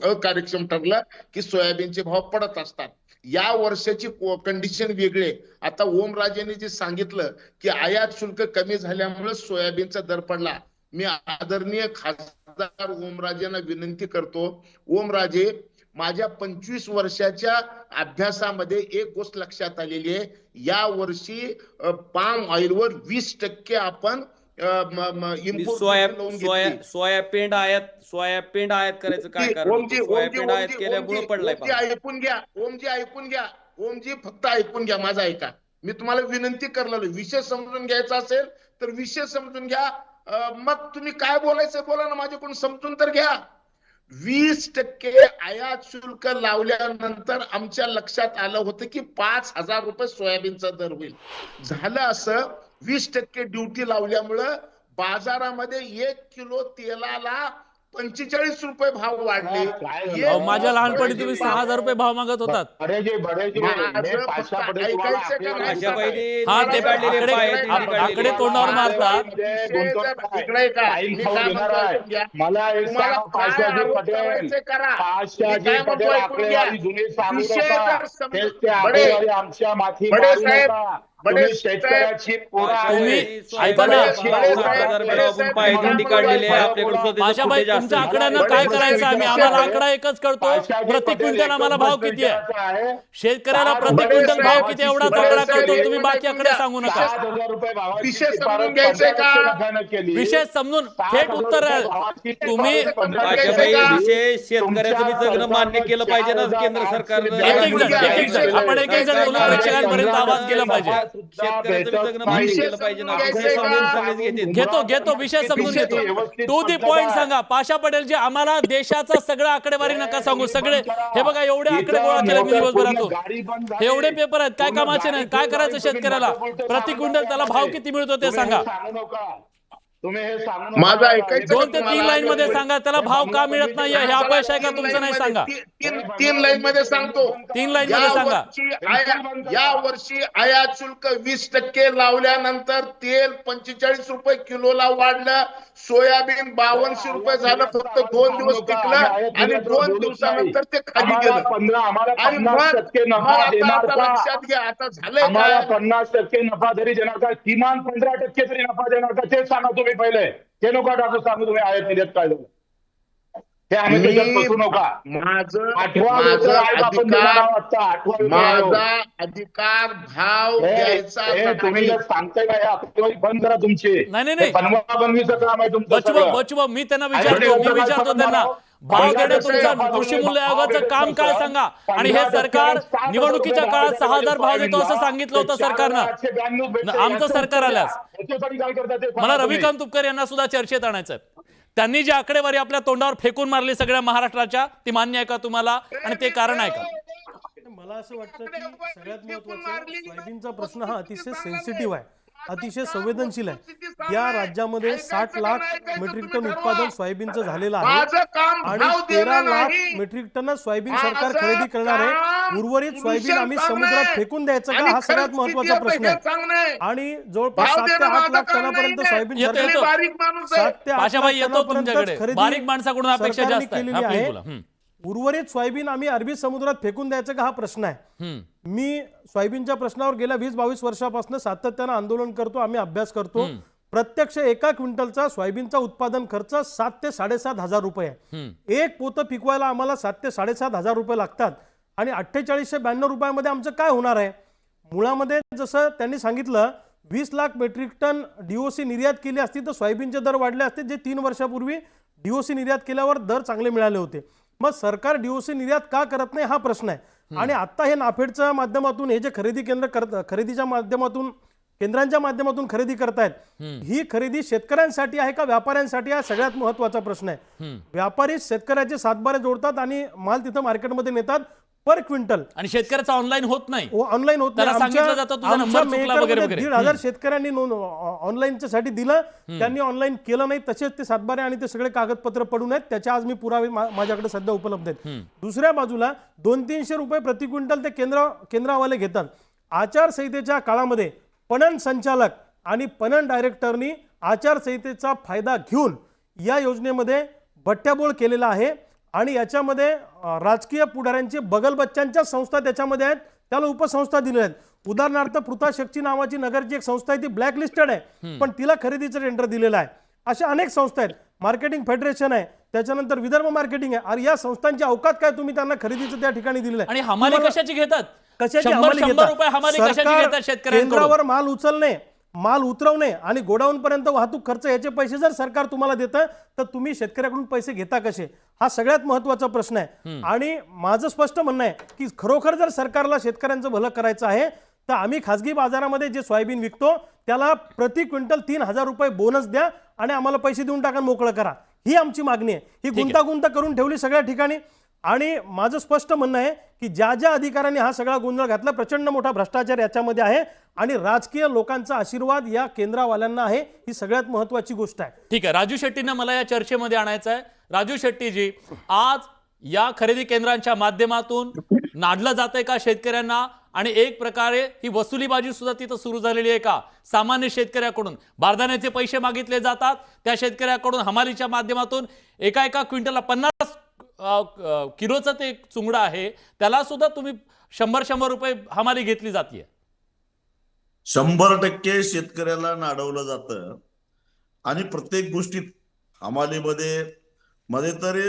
अकार्यक्षम ठरलं की सोयाबीनचे भाव पडत असतात. या वर्षाची कंडिशन वेगळे. आता ओमराजेने जे सांगितलं की आयात शुल्क कमी झाल्यामुळे सोयाबीनचा दर पडला, मी आदरणीय खासदार ओमराजेंना विनंती करतो, ओमराजे, माझ्या 25 वर्षाच्या अभ्यासामध्ये एक गोष्ट लक्षात आलेली आहे, या वर्षी पाम ऑइलवर 20% आपण सोयाबीन आयात करायचं काय कारण? सोयाबीन आयात केल्यामुळे पडलाय. ऐकून घ्या ओमजी, फक्त ऐकून घ्या, माझा ऐका. मी तुम्हाला विनंती करलेलो, विषय समजून घ्यायचा असेल तर विषय समजून घ्या, मग तुम्ही काय बोलायचं बोला ना, माझ्याकडून समजून तर घ्या. 20% आयात शुल्क लावल्यानंतर आमच्या लक्षात आलं होतं की 5,000 रुपये सोयाबीनचा दर होईल. झालं असं, 20% ड्युटी लावल्यामुळं बाजारामध्ये 1 किलो तेलाला 45 रुपये भाव वाढले. माझ्या लहानपणी तुम्ही 6,000 रुपये भाव मागत होतात. आकडे तोंडावर मारतात. शेतकऱ्याची ऐका ना भाषाबाई, तुमच्या आकड्यांना काय करायचं आम्ही? आम्हाला आकडा एकच कळतो, प्रति क्विंटल आम्हाला भाव किती आहे, शेतकऱ्याला प्रति क्विंटल भाव किती एवढाच आकडा कळतो. तुम्ही बाकी आकडे सांगू नका. विषय समजून घ्यायचंय का? विषय समजून थेट उत्तर आहे तुम्ही. विषय शेतकऱ्याचं बी जगणं मान्य केलं पाहिजे ना केंद्र सरकारनं. एक जण आपण एक जण बोलून प्रेक्षकांपर्यंत आवाज गेला पाहिजे. शेतकऱ्याचं बी जगणं मान्य केलं पाहिजे ना. विषय समजून सगळेच घेते. घेतो विषय समजून घेतो. टू दी पॉइंट सांगा. पाशा पटेल जी, आम्हाला देशाचा सगळं आकडेवारी नका सांगू. सगळे हे बघा, एवढे आकडे गोळा केले मी दिवसभरातून. हे एवढे पेपर आहेत, काय कामाचे नाही. काय करायचं शेतकऱ्याला? प्रति क्विंटल त्याला भाव किती मिळतो ते सांगा. माझा ऐकायचं 2 ते 3 लाईन मध्ये सांगा त्याला भाव का मिळत नाही. हे अपयश आहे का तुमचं? नाही सांगा. 3 लाईन मध्ये सांगतो. 3 लाईन मध्ये सांगा. या वर्षी आयात शुल्क 20% लावल्यानंतर तेल 45 रुपये किलोला वाढलं, सोयाबीन 5200 रुपये झालं. फक्त 2 दिवस टिकलं आणि 2 दिवसानंतर ते खाली गेलं. आणि मग लक्षात घ्या, आता झालंय काय? 50% नफा जरी देणार का, किमान 15% तरी नफा देणार का, ते सांगा तुम्ही पहिले. ते नका टाकू सांगू तुम्ही आयात निर्यात काय झालं हे आम्ही त्याच्यात बसू नका. माझा अधिकार भाव द्यायचा. तुम्ही जर सांगताय का बंद करा तुमचे. नाही बनवीचं काम आहे तुमचं. बचव मी त्यांना विचारतो त्यांना भाव देणं तुमचं कृषी मूल्य आयोगाचं काम काय सांगा. आणि हे सरकार निवडणुकीच्या काळात 6,000 भाव देतो असं सांगितलं होतं सरकारनं. आमचं सरकार आल्यास मला रविकांत तुपकर यांना सुद्धा चर्चेत आणायचं. त्यांनी जी आकडेवारी आपल्या तोंडावर फेकून मारली सगळ्या महाराष्ट्राच्या, ती मान्य आहे का तुम्हाला? आणि ते कारण आहे का? मला असं वाटतं की सगळ्यात महत्त्वाचं, सोयाबीनचा प्रश्न हा अतिशय सेन्सिटिव्ह आहे, अतिशय संवेदनशील आहे. या राज्यामध्ये 60 लाख मेट्रिक टन उत्पादन सोयाबीनचं झालेलं आहे आणि 13 लाख मेट्रिक टन सोयाबीन सरकार खरेदी करणार आहे. उर्वरित सोयाबीन आम्ही समुद्रात फेकून द्यायचं का, हा सगळ्यात महत्त्वाचा प्रश्न आहे. आणि जवळपास 7 ते 8 लाख टनापर्यंत सोयाबीन बारीक माणसाकडून अपेक्षा जास्त आहे. उर्वरित सोयाबीन आम्ही अरबी समुद्रात फेकून द्यायचं का, हा प्रश्न आहे. मी सोयाबीनच्या प्रश्नावर गेल्या 20-22 वर्षापासून सातत्यानं आंदोलन करतो, आम्ही अभ्यास करतो. प्रत्यक्ष 1 क्विंटलचा सोयाबीनचा उत्पादन खर्च 7 ते 7,500 रुपये आहे. एक पोतं पिकवायला आम्हाला 7 ते 7,500 रुपये लागतात आणि 4892 रुपयामध्ये आमचं काय होणार आहे? मुळामध्ये जसं त्यांनी सांगितलं 20 लाख मेट्रिक टन DOC निर्यात केली असती तर सोयाबीनचे दर वाढले असते, जे 3 वर्षापूर्वी DOC निर्यात केल्यावर दर चांगले मिळाले होते. मग सरकार DOC निर्यात का करत नाही, हा प्रश्न आहे. आणि आता हे नाफेडच्या माध्यमातून हे जे खरेदी केंद्र खरेदीच्या माध्यमातून केंद्रांच्या माध्यमातून खरेदी करतायत, ही खरेदी शेतकऱ्यांसाठी आहे का व्यापाऱ्यांसाठी आहे, सगळ्यात महत्त्वाचा प्रश्न आहे. व्यापारी शेतकऱ्याचे सातबारे जोडतात आणि माल तिथं मार्केटमध्ये नेतात. पर क्विंटल. आणि शेतकऱ्याचा ऑनलाईन होत नाही, ऑनलाईन होत त्याला नाही. सांगितलं जातं तुझा नंबर चुकला वगैरे वगैरे. 1,500 शेतकऱ्यांनी ऑनलाईनच्या साठी दिलं, त्यांनी ऑनलाईन केलं नाही. तसेच ते सातबारे आणि ते सगळे कागदपत्र पडून आहेत. त्याच्या आज मी पुरावे माझ्याकडे सध्या उपलब्ध आहेत. दुसऱ्या बाजूला 200-300 रुपये प्रति क्विंटल ते केंद्रावाले घेतात. आचारसंहितेच्या काळामध्ये पणन संचालक आणि पणन डायरेक्टरनी आचारसंहितेचा फायदा घेऊन या योजनेमध्ये बट्ट्याबोळ केलेला आहे. आणि याच्यामध्ये राजकीय पुढाऱ्यांचे बगलबच्च्यांच्या संस्था त्याच्यामध्ये आहेत, त्याला उपसंस्था दिलेल्या आहेत. उदाहरणार्थ पृथाशक्ती नावाची नगरची एक संस्था आहे, ती ब्लॅक लिस्टेड आहे, पण तिला खरेदीचं टेंडर दिलेलं आहे. अशा अनेक संस्था आहेत. मार्केटिंग फेडरेशन आहे, त्याच्यानंतर विदर्भ मार्केटिंग आहे. अरे या संस्थांची अवकात काय, तुम्ही त्यांना खरेदीचं त्या ठिकाणी दिलेलं आहे. आणि हमाली कशाची घेतात? कशाची 100 रुपये हमाली कशाची घेतात शेतकऱ्यांकडून? केंद्रावर माल उचलणे, माल उतरवणे आणि गोडाऊन पर्यंत वाहतूक खर्च याचे पैसे जर सरकार तुम्हाला देतं तर तुम्ही शेतकऱ्याकडून पैसे घेता कसे, हा सगळ्यात महत्वाचा प्रश्न आहे. आणि माझं स्पष्ट म्हणणं आहे की खरोखर जर सरकारला शेतकऱ्यांचं भलं करायचं आहे तर आम्ही खासगी बाजारामध्ये जे सोयाबीन विकतो त्याला प्रति क्विंटल 3,000 रुपये बोनस द्या आणि आम्हाला पैसे देऊन टाका, मोकळं करा. ही आमची मागणी आहे. ही गुंतागुंत करून ठेवली सगळ्या ठिकाणी. आणि माझं स्पष्ट म्हणणं आहे की ज्या ज्या अधिकाऱ्यांनी हा सगळा गोंधळ घातला, प्रचंड मोठा भ्रष्टाचार याच्यामध्ये आहे आणि राजकीय लोकांचा आशीर्वाद या केंद्रवाल्यांना आहे, ही सगळ्यात महत्वाची गोष्ट आहे. ठीक आहे, राजू शेट्टींना मला या चर्चेमध्ये आणायचं आहे. राजू शेट्टीजी, आज या खरेदी केंद्रांच्या माध्यमातून नाडलं जातंय का शेतकऱ्यांना? आणि एक प्रकारे ही वसुलीबाजी सुद्धा तिथं सुरू झालेली आहे का? सामान्य शेतकऱ्याकडून बारदाण्याचे पैसे मागितले जातात, त्या शेतकऱ्याकडून हमालीच्या माध्यमातून एका क्विंटलला 50 किलोचं ते चुंगडा आहे, त्याला सुद्धा तुम्ही 100 रुपये हमाली घेतली जाते. 100% शेतकऱ्याला नाडवलं जातं. आणि प्रत्येक गोष्टीत हमालीमध्ये तरी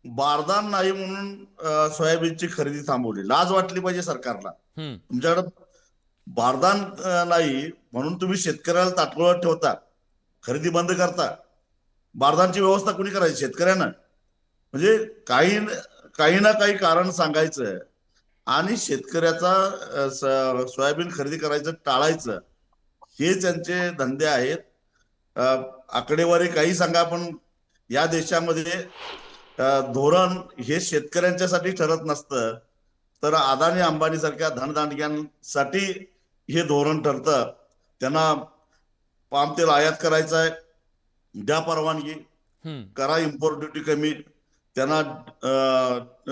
बारदान नाही म्हणून सोयाबीनची खरेदी थांबवली. लाज वाटली पाहिजे सरकारला. तुमच्याकडे बारदान नाही म्हणून तुम्ही शेतकऱ्याला ताटकळत ठेवता, खरेदी बंद करता. बारदानची व्यवस्था कोणी करायची? शेतकऱ्यांना. म्हणजे काही ना काही कारण सांगायचं आणि शेतकऱ्याचा सोयाबीन खरेदी करायचं टाळायचं, हे त्यांचे धंदे आहेत. आकडेवारी काही सांगा, पण या देशामध्ये धोरण हे शेतकऱ्यांच्यासाठी ठरत नसतं, तर अदानी अंबानी सारख्या धनदांडग्यांसाठी हे धोरण ठरतं. त्यांना पाम तेल आयात करायचं आहे, द्या परवानगी, करा इम्पोर्ट ड्युटी कमी. त्यांना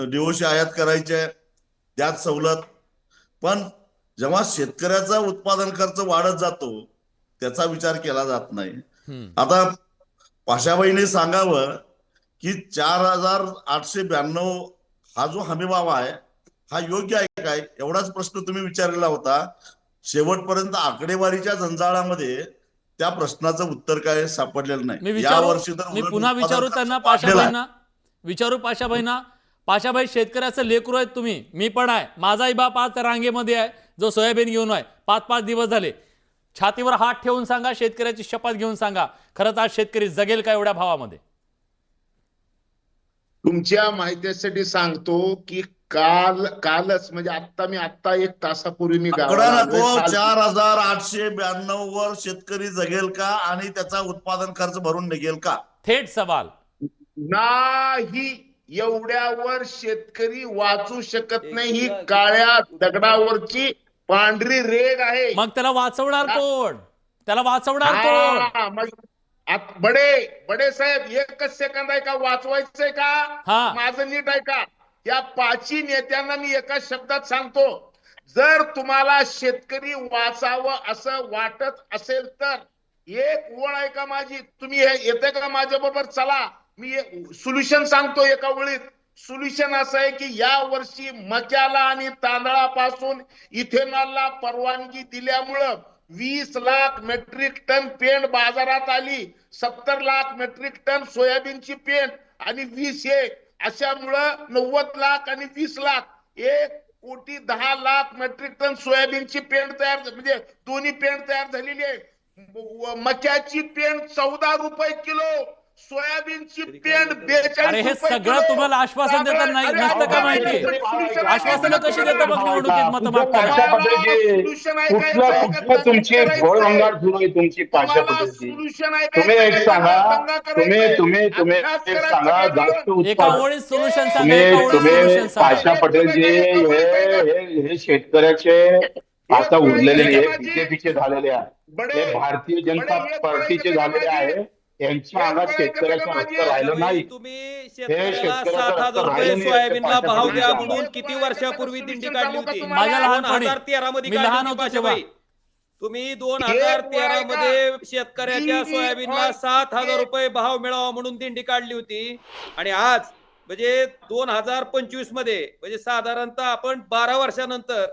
डिओशी आयात करायचे आहे, त्यात सवलत. पण जेव्हा शेतकऱ्याचा उत्पादन खर्च वाढत जातो त्याचा विचार केला जात नाही. आता पाशाबाईने सांगावं की 4,892 हा जो हमीभाव आहे हा योग्य आहे काय, एवढाच प्रश्न तुम्ही विचारलेला होता. शेवटपर्यंत आकडेवारीच्या जंजाळामध्ये त्या प्रश्नाचं उत्तर काय सापडलेलं नाही. या वर्षी तर मी पुन्हा विचारू त्यांना, पाशाबाईंना विचारू. पाशाबाई, शेतकऱ्याचं लेकरू आहेत तुम्ही, मी पण आहे. माझाही बाप आज रांगेमध्ये आहे जो सोयाबीन घेऊन आहे. 5-5 दिवस झाले. छातीवर हात ठेवून सांगा, शेतकऱ्याची शपथ घेऊन सांगा, खरंच आज शेतकरी जगेल का एवढ्या भावामध्ये? तुमच्या माहितीसाठी सांगतो की कालच म्हणजे आता 1 तासापूर्वी मी गावाला 4,892 वर शेतकरी जगेल का आणि त्याचा उत्पादन खर्च भरून निघेल का? थेट सवाल नाही. एवढ्यावर शेतकरी वाचू शकत नाही. ही काळ्या दगडावरची पांढरी रेग आहे. मग त्याला वाचवणार कोण? त्याला वाचवणार कोण? बडे साहेब, 1 सेकंद आहे का? वाचवायचंय का? माझं नीट आहे का? या 5 नेत्यांना मी एका शब्दात सांगतो, जर तुम्हाला शेतकरी वाचावं असं वाटत असेल तर एक ओळ आहे का माझी? तुम्ही येते का माझ्या बरोबर? चला, मी सोल्युशन सांगतो एका वेळीत. सोल्युशन असं आहे की या वर्षी मक्याला आणि तांदळापासून इथेनॉलला परवानगी दिल्यामुळं 20 लाख मेट्रिक टन पेंड बाजारात आली. 70 लाख मेट्रिक टन सोयाबीनची पेंड आणि 20 अशामुळं 90 लाख आणि 20 लाख 1,10,00,000 मेट्रिक टन सोयाबीनची पेंड तयार, म्हणजे दोन्ही पेंड तयार झालेली आहे. मक्याची पेंड 14 रुपये किलो, सोयाबीनची पेंड 42 अरे हे रुपये सगळं किलो. तुम्हाला आश्वासन देतात नाही, अरे नसतं का अहो, माहिती? सोल्युशन आहे आश्वासनं काय? कशी देता मग निवडणुकीत मतं मागताना? पाशा पटेलजी, सोल्युशन आहे काय? कुठलं तुमची घोळभंगार सुरू आहे तुमची पाशा तुम्हाला पटेलजी. सोल्युशन आहे काय? तुम्ही एक सांगा, दंगा करायचा. तुम्ही अभ्यास एक करायचा सांगा, काय जास्त दिवस? एका उत्पादन ओळीत सोल्युशन सांगा, एका ओळीत तुम्ही सोल्युशन सांगा. पाशा पटेलजी हे शेतकऱ्याचे आता उरलेले हे बीजेपीचे झालेले आहे, हे भारतीय जनता पार्टीचे झालेले आहे. यांच्या अंगात शेतकऱ्याचं रक्त राहिलं नाही. तुम्ही हे शेतकऱ्याला शेतकऱ्याचं 7,000 रक्त रुपये राहिलं नाही. सोयाबीनला पाशा भाव पटेलजी द्या सांगा. म्हणून किती वर्षापूर्वी दिंडी काढली होती? माझ्या लहानपणी. 2013 मध्ये मी काढली लहान होती होतो तेव्हा. पाशाबाई. तुम्ही 2013 मध्ये शेतकऱ्याच्या सोयाबीनला 7,000 रुपये भाव मिळावा म्हणून दिंडी काढली होती. आणि आज म्हणजे 2025 मध्ये म्हणजे साधारणतः आपण 12 वर्षानंतर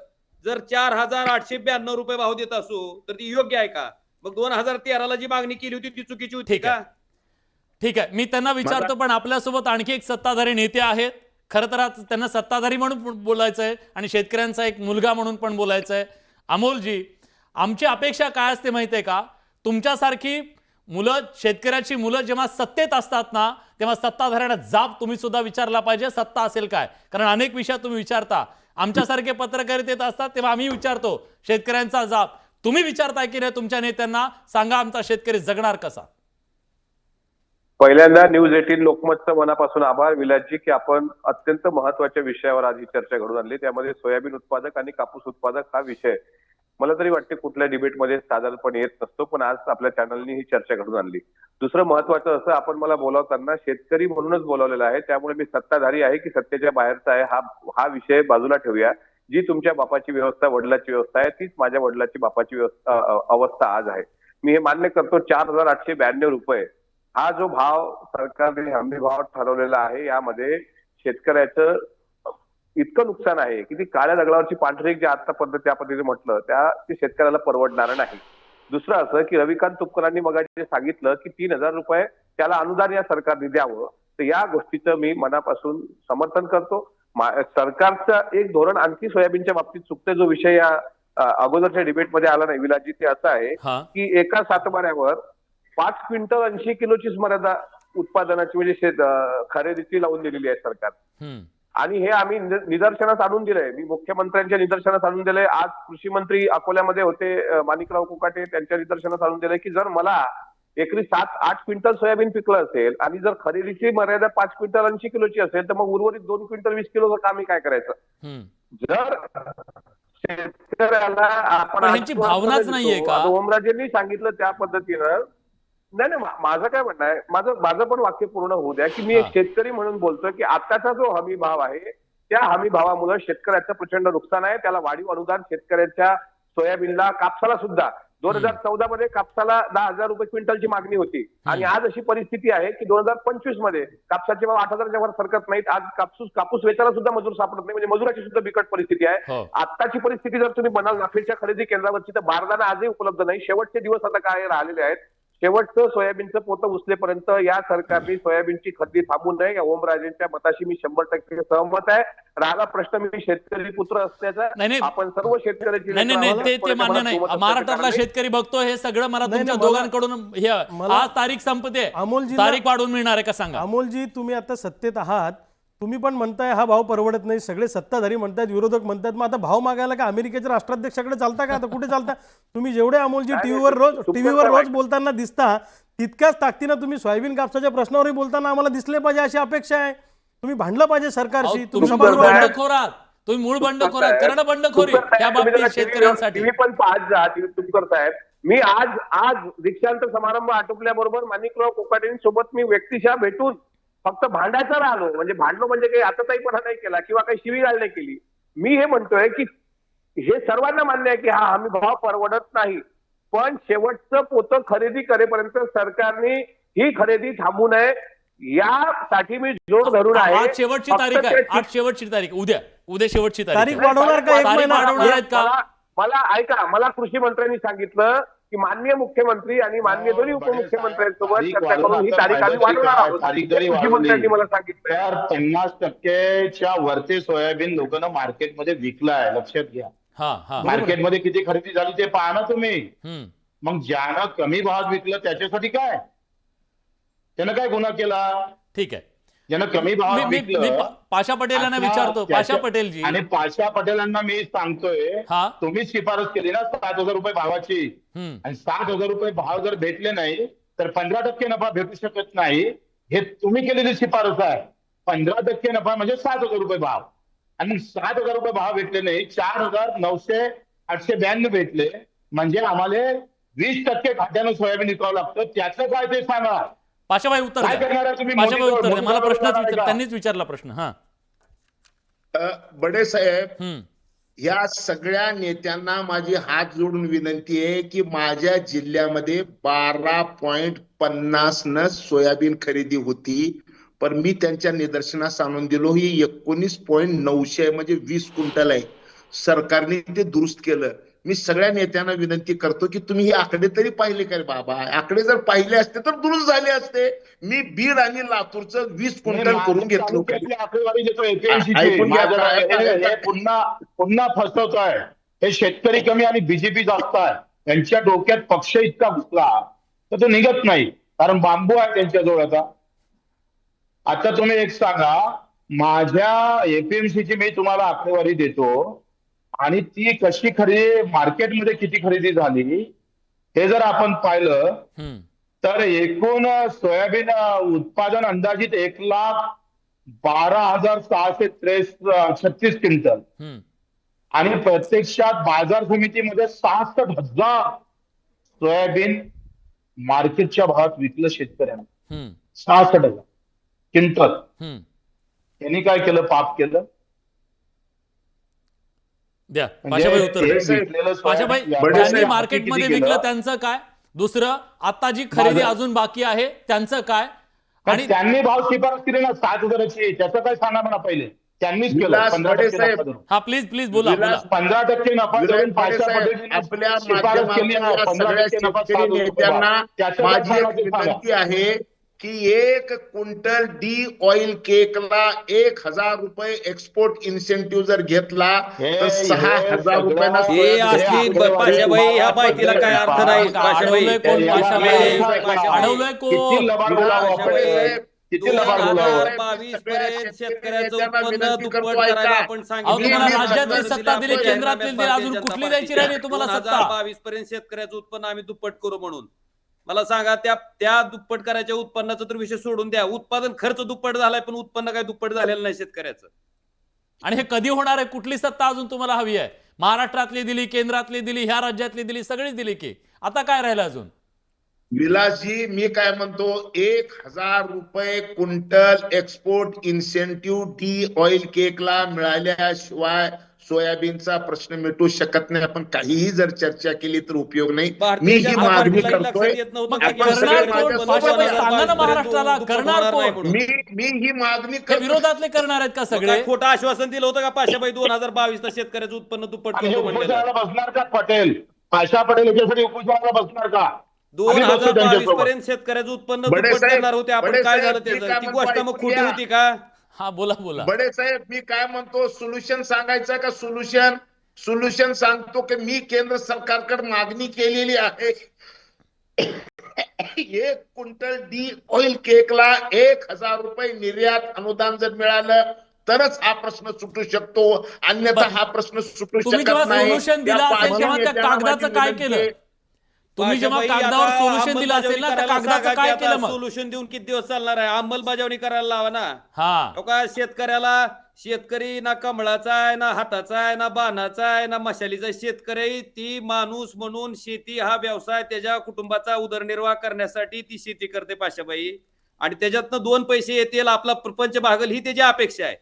जर 4,892 रुपये भाव देत असू तर ती योग्य आहे का? मग 2013ला जी मागणी केली होती ती चुकीची होती ठीक का? आहे. ठीक आहे, मी त्यांना विचारतो, पण आपल्यासोबत आणखी एक सत्ताधारी नेते आहेत. खरं तर आज त्यांना सत्ताधारी म्हणून बोलायचं आहे आणि शेतकऱ्यांचा एक मुलगा म्हणून पण बोलायचं आहे. अमोलजी, आमची अपेक्षा काय असते माहिती आहे का? तुमच्यासारखी मुलं, शेतकऱ्याची मुलं जेव्हा सत्तेत असतात ना, तेव्हा सत्ताधाऱ्यांना जाब तुम्ही सुद्धा विचारला पाहिजे, सत्ता असेल काय. कारण अनेक विषयात तुम्ही विचारता. आमच्यासारखे पत्रकारितेत असतात तेव्हा आम्ही विचारतो शेतकऱ्यांचा जाब. तुम्ही विचारताय की नाही तुमच्या नेत्यांना? सांगा, आमचा शेतकरी जगणार कसा? पहिल्यांदा न्यूज 18 लोकमतचं मनापासून आभार विलासजी, की आपण अत्यंत महत्वाच्या विषयावर आज ही चर्चा घडून आणली. त्यामध्ये सोयाबीन उत्पादक आणि कापूस उत्पादक हा विषय मला तरी वाटते कुठल्या डिबेटमध्ये साधारणपणे येत नसतो, पण आज आपल्या चॅनलनी ही चर्चा घडून आणली. दुसरं महत्वाचं असं, आपण मला बोलावताना शेतकरी म्हणूनच बोलावलेलं आहे, त्यामुळे मी सत्ताधारी आहे की सत्तेच्या बाहेरचा आहे हा विषय बाजूला ठेवूया. जी तुमच्या बापाची व्यवस्था, वडिलाची व्यवस्था आहे, तीच माझ्या वडिलाची बापाची व्यवस्था अवस्था आज आहे. मी हे मान्य करतो. 4,892 रुपये हा जो भाव सरकारने हमी भाव ठरवलेला आहे, यामध्ये शेतकऱ्याचं इतकं नुकसान आहे की ती काळ्या दगडावरची पांढरी जे आता त्या पद्धतीने म्हटलं ते शेतकऱ्याला परवडणार नाही. दुसरं असं की रविकांत तुपकरांनी मगाशी सांगितलं की 3,000 रुपये त्याला अनुदान या सरकारने द्यावं, तर या गोष्टीचं मी मनापासून समर्थन करतो. सरकारचं एक धोरण आणखी सोयाबीनच्या बाबतीत चुकतं, जो विषय या अगोदरच्या डिबेटमध्ये आला नाही विलासजी, ते असं आहे की एका सातबाऱ्यावर 5 क्विंटल 80 किलोचीच मर्यादा उत्पादनाची म्हणजे खरेदीची लावून दिलेली आहे सरकार. आणि हे आम्ही निदर्शनास आणून दिलंय. मी मुख्यमंत्र्यांच्या निदर्शनास आणून दिलंय. आज कृषी मंत्री अकोल्यामध्ये होते, माणिकराव कोकाटे, त्यांच्या निदर्शनास आणून दिलंय की जर मला एकरी 7-8 क्विंटल सोयाबीन पिकलं असेल आणि जर खरेदीची मर्यादा 5 क्विंटल 80 किलोची असेल, तर मग उर्वरित 2 क्विंटल 20 किलोचं काम काय करायचं? जर शेतकऱ्याला आपण ह्यांची भावनाच नाहीये का? ओमराजेंनी सांगितलं त्या पद्धतीनं, नाही, माझं काय म्हणणं आहे, माझं पण वाक्य पूर्ण होऊ द्या की मी एक शेतकरी म्हणून बोलतोय की आताचा जो हमी भाव आहे, त्या हमी भावामुळे शेतकऱ्याचं प्रचंड नुकसान आहे. त्याला वाढीव अनुदान शेतकऱ्याच्या सोयाबीनला, कापसाला सुद्धा 2014 मध्ये कापसाला 10,000 रुपये क्विंटलची मागणी होती आणि आज अशी परिस्थिती आहे की 2025 मध्ये कापसाचे भाव 8,000च्या वर सरकत नाहीत. आज कापूस वेचायला सुद्धा मजूर सापडत नाही, म्हणजे मजुराची सुद्धा बिकट परिस्थिती आहे. आताची परिस्थिती जर तुम्ही म्हणाल नाफेडच्या खरेदी केंद्रावरची, तर बारदाना आजही उपलब्ध नाही. शेवटचे दिवस आता काय राहिलेले आहेत. शेवटचं सोयाबीनचं पोतं उचलेपर्यंत या सरकारने सोयाबीनची खरेदी थांबू नये. या ओमराजेंच्या मताशी मी 100% सहमत आहे. राहिला प्रश्न मी शेतकरी पुत्र असल्याचा, आपण सर्व शेतकऱ्याची ते मान्य नाही. महाराष्ट्रातला शेतकरी बघतो हे सगळं. मला तुमच्या दोघांकडून आज तारीख संपते, तारीख वाढवून मिळणार आहे का सांगा? अमोलजी, तुम्ही आता सत्तेत आहात, तुम्ही पण म्हणताय हा भाव परवडत नाही, सगळे सत्ताधारी म्हणतात, विरोधक म्हणतात. मग आता भाव मागायला का अमेरिकेच्या राष्ट्राध्यक्षाकडे चालता का? आता कुठे चालता तुम्ही? जेवढे अमोलजी टीव्हीवर रोज बोलताना दिसता, तितक्याच ताकदीनं तुम्ही सोयाबीन कापसाच्या प्रश्नावरही बोलताना आम्हाला दिसले पाहिजे, अशी अपेक्षा आहे. तुम्ही भांडलं पाहिजे सरकारशी. तुम्ही मूळ बंडखोरात, करणं बंडखोरी या बाबतीत शेतकऱ्यांसाठी. तुम्ही पण पाहत जा तुमकर साहेब. मी आज दीक्षांत समारंभ आटोपल्याबरोबर माणिकराव कोकाटेंसोबत मी व्यक्तिशः भेटून फक्त भांडायचं राहिलो, म्हणजे भांडलो म्हणजे काही आताताईपणा नाही केला किंवा काही शिवीगाळ नाही केली. मी हे म्हणतोय की हे सर्वांना मान्य आहे की हा हमी भाव परवडत नाही, पण शेवटचं पोतं खरेदी करेपर्यंत सरकारने ही खरेदी थांबू नये यासाठी मी जोर धरून आहे. आज शेवटची तारीख आहे, आज शेवटची तारीख, उद्या शेवटची तारीख वाढवणार का? 1 महिना वाढवणार आहेत का? मला ऐका, मला कृषी मंत्र्यांनी सांगितलं की माननीय मुख्यमंत्री आणि माननीय दोन्ही उपमुख्यमंत्र्यांसोबत चर्चा करून ही तारीख आम्ही वाढवणार आहोत. मुख्यमंत्र्यांनी मला सांगितलं 50%च्या वरचे सोयाबीन लोकांना मार्केटमध्ये विकलं आहे, लक्षात घ्या. मार्केटमध्ये किती खरेदी झाली ते पहा ना तुम्ही. मग ज्यानं कमी भावात विकलं त्याच्यासाठी काय? त्यानं काय गुन्हा केला? ठीक आहे, ज्यानं कमी भावात मी विकलं. पाशा पटेलांना आता विचारतो. पाशा त्याच्या- पटेलजी, आणि पाशा पटेलांना मी सांगतोय, हा तुम्हीच शिफारस केली ना 7,000 रुपये भावाची, आणि 7,000 रुपये भाव जर भेटले नाही तर 15% नफा भेटू शकत नाही. हे तुम्ही केलेली शिफारस आहे. 15% नफा म्हणजे 7,000 रुपये भाव, आणि 7,000 रुपये भाव भेटले नाही, 4,900-892 भेटले, म्हणजे आम्हाला 20% खात्यानं सोयाबीन विकावं लागतं. त्याचं काय ते सांगा. पाशाबाई उत्तर काय द्या. करणार आहे तुम्ही? पाशाबाई उत्तर द्या. मला मोदी प्रश्नच सरकार विचार, का? त्यांनीच विचारला प्रश्न. हा बडे साहेब, हम्म या सगळ्या नेत्यांना माझी हात जोडून विनंती आहे की माझ्या जिल्ह्यामध्ये 12.50 न सोयाबीन खरेदी होती, पण मी त्यांच्या निदर्शनास आणून दिलो ही 19.900 आहे, म्हणजे 20 क्विंटल आहे. सरकारने ते दुरुस्त केलं. मी सगळ्या नेत्यांना विनंती करतो की तुम्ही हे आकडे तरी पाहिले का रे बाबा? आकडे जर पाहिले असते तर दुरुस्त झाले असते. मी बीड आणि लातूरचं 20 क्विंटल करून घेतलो. आकडेवारी देतो APMC ची. ऐकून घ्या. हे पुन्हा फसवतोय. हे शेतकरी कमी आणि बीजेपी जास्त आहे. त्यांच्या डोक्यात पक्ष इतका घुसला तर तो निघत नाही, कारण बांबू आहे त्यांच्याजवळ. आता तुम्ही एक सांगा, माझ्या APMC ची मी तुम्हाला आकडेवारी देतो, आणि ती कशी खरेदी, मार्केटमध्ये किती खरेदी झाली हे जर आपण पाहिलं तर एकूण सोयाबीन उत्पादन अंदाजित 1,12,636 क्विंटल, आणि प्रत्यक्षात बाजार समितीमध्ये 66,000 सोयाबीन मार्केटच्या भावात विकलं शेतकऱ्यांना. 66,000 क्विंटल. त्यांनी काय केलं? पाप केलं. द्या पाशाबाई उत्तर द्या. पाशाबाई, ज्यांनी मार्केटमध्ये विकलं त्यांचं काय? दुसरं, आता जी खरेदी अजून बाकी आहे त्यांचं काय? आणि त्यांनी भाव शिफारस केली ना 7,000ची, त्याचं काय सांगा म्हणा पहिले. त्यांनीच केलं 15% नफा. हा प्लीज बोला. 15% नफा देऊन पाशा पटेलजींनी आपल्या शिफारस केली ना, 15% नफा 7,000 नेत्यांना त्याचं माझी काय एक सांगा ते सांगा. विनंती आहे की 1 क्विंटल डी ऑइल केकला 1,000 रुपये एक्सपोर्ट इन्सेंटिव्ह जर घेतला तर 6,000 रुपयांना हे असली पाशाबाई, ह्या माहितीला काय अर्थ नाही. पाशाबाई, अडवलंय कोण? पाशाबाई अडवलंय किती कोण? लबाड बोलावं आपण? किती लबाड बोलावं? 2022 पर्यंत शेतकऱ्याचं उत्पन्न दुप्पट करायला आपण अहो, तुम्हाला राज्यातली सांगितलं. सत्ता दिली, केंद्रातली दिली, अजून कुठली द्यायची राहिली तुम्हाला सत्ता? 2022 पर्यंत शेतकऱ्याचं उत्पन्न आम्ही दुप्पट करू म्हणून. मला सांगा, त्या दुप्पट करायच्या उत्पन्नाचा तर विषय सोडून द्या. उत्पादन खर्च दुप्पट झालाय, पण उत्पन्न काय दुप्पट झालेलं नाही शेतकऱ्याचं. आणि हे कधी होणार आहे? कुठली सत्ता अजून तुम्हाला हवी आहे? महाराष्ट्रातली दिली, केंद्रातली दिली, ह्या राज्यातली दिली, सगळीच दिली की आता काय राहिलं अजून? विलासजी, मी काय म्हणतो, 1,000 रुपये quintal export incentive D oil केकला मिळाल्याशिवाय सोयाबीनचा प्रश्न मिटू शकत नाही. आपण काहीही जर चर्चा केली तर उपयोग नाही. मी ही मागणी करतोय. महाराष्ट्राला करणार कोण? मी ही मागणी हे विरोधातले करणार आहेत का सगळे? खोटं आश्वासन दिलं होतं का पाशाबाई 2022 ला शेतकऱ्याचं उत्पन्न दुप्पट आणि हे करतो म्हणलेलं? उपोषणाला बसणार का पटेल? पाशा पटेल याच्यासाठी उपोषणाला बसणार का? 2022 पर्यंत शेतकऱ्याचं उत्पन्न बडे दुप्पट साहेब, करणार होते आपण. बडे काय झालं साहेब, त्याचं? ठीक आहे, ती मग गोष्ट मग खोटी ऐकूया. होती का? हा बोला. बडे साहेब, मी काय म्हणतो, सोल्युशन सांगायचं का? सोल्युशन सांगतो की मी केंद्र सरकारकडे मागणी केलेली आहे. 1 क्विंटल डी ऑइल केकला 1,000 रुपये निर्यात अनुदान जर मिळालं तरच हा प्रश्न सुटू शकतो, अन्यथा हा प्रश्न सुटू तुम्ही शकत जेव्हा नाही. सोल्युशन दिलं या असेल तेव्हा त्या नेत्यांना कागदाचं माझी काय विनंती केलं? आहे. तुम्ही जेव्हा कागदावर सोल्युशन दिलं असेल ना, त्या कागदाचं काय केलं मग? सोल्युशन देऊन किती दिवस चालणार आहे? अंमलबजावणी करायला लावा ना. हा का शेतकरी ना कमळाचा आहे, ना हाताचा आहे, ना बाणाचा आहे, ना मशालीचा शेतकरी. ती माणूस म्हणून शेती हा व्यवसाय, त्याच्या कुटुंबाचा उदरनिर्वाह करण्यासाठी ती शेती करते पाशाबाई, आणि त्याच्यातनं 2 पैसे येतील, आपला प्रपंच भागल, ही त्याची अपेक्षा आहे.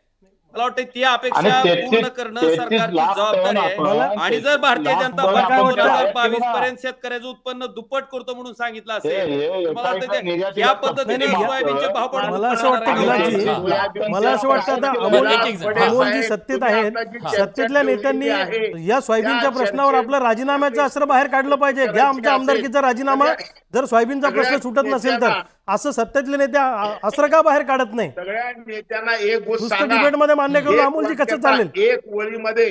मला वाटतं ती अपेक्षा पूर्ण करणं सरकारची जबाबदारी आहे. आणि जर भारतीय जनता पक्ष 2022 पर्यंत शेतकऱ्याचं उत्पन्न दुप्पट करतो म्हणून सांगितलं असेल, मला वाटतं या पद्धतीने सोयाबीनचे भाव पण मला असं वाटतं विलासजी, मला असं वाटतं आता अमोलजी सत्तेत आहेत, सत्तेतल्या नेत्यांनी या सोयाबीनच्या प्रश्नावर आपलं राजीनाम्याचं अस्त्र बाहेर काढलं पाहिजे. घ्या आमच्या आमदारकीचा राजीनामा, जर सोयाबीनचा प्रश्न सुटत नसेल तर. असं सत्तेतले नेते अस्त्र का बाहेर काढत नाही? सगळ्या नेत्यांना एक गोष्ट डिबेट मध्ये मान्य करून अमोलजी कसं चालेल? एक वळीमध्ये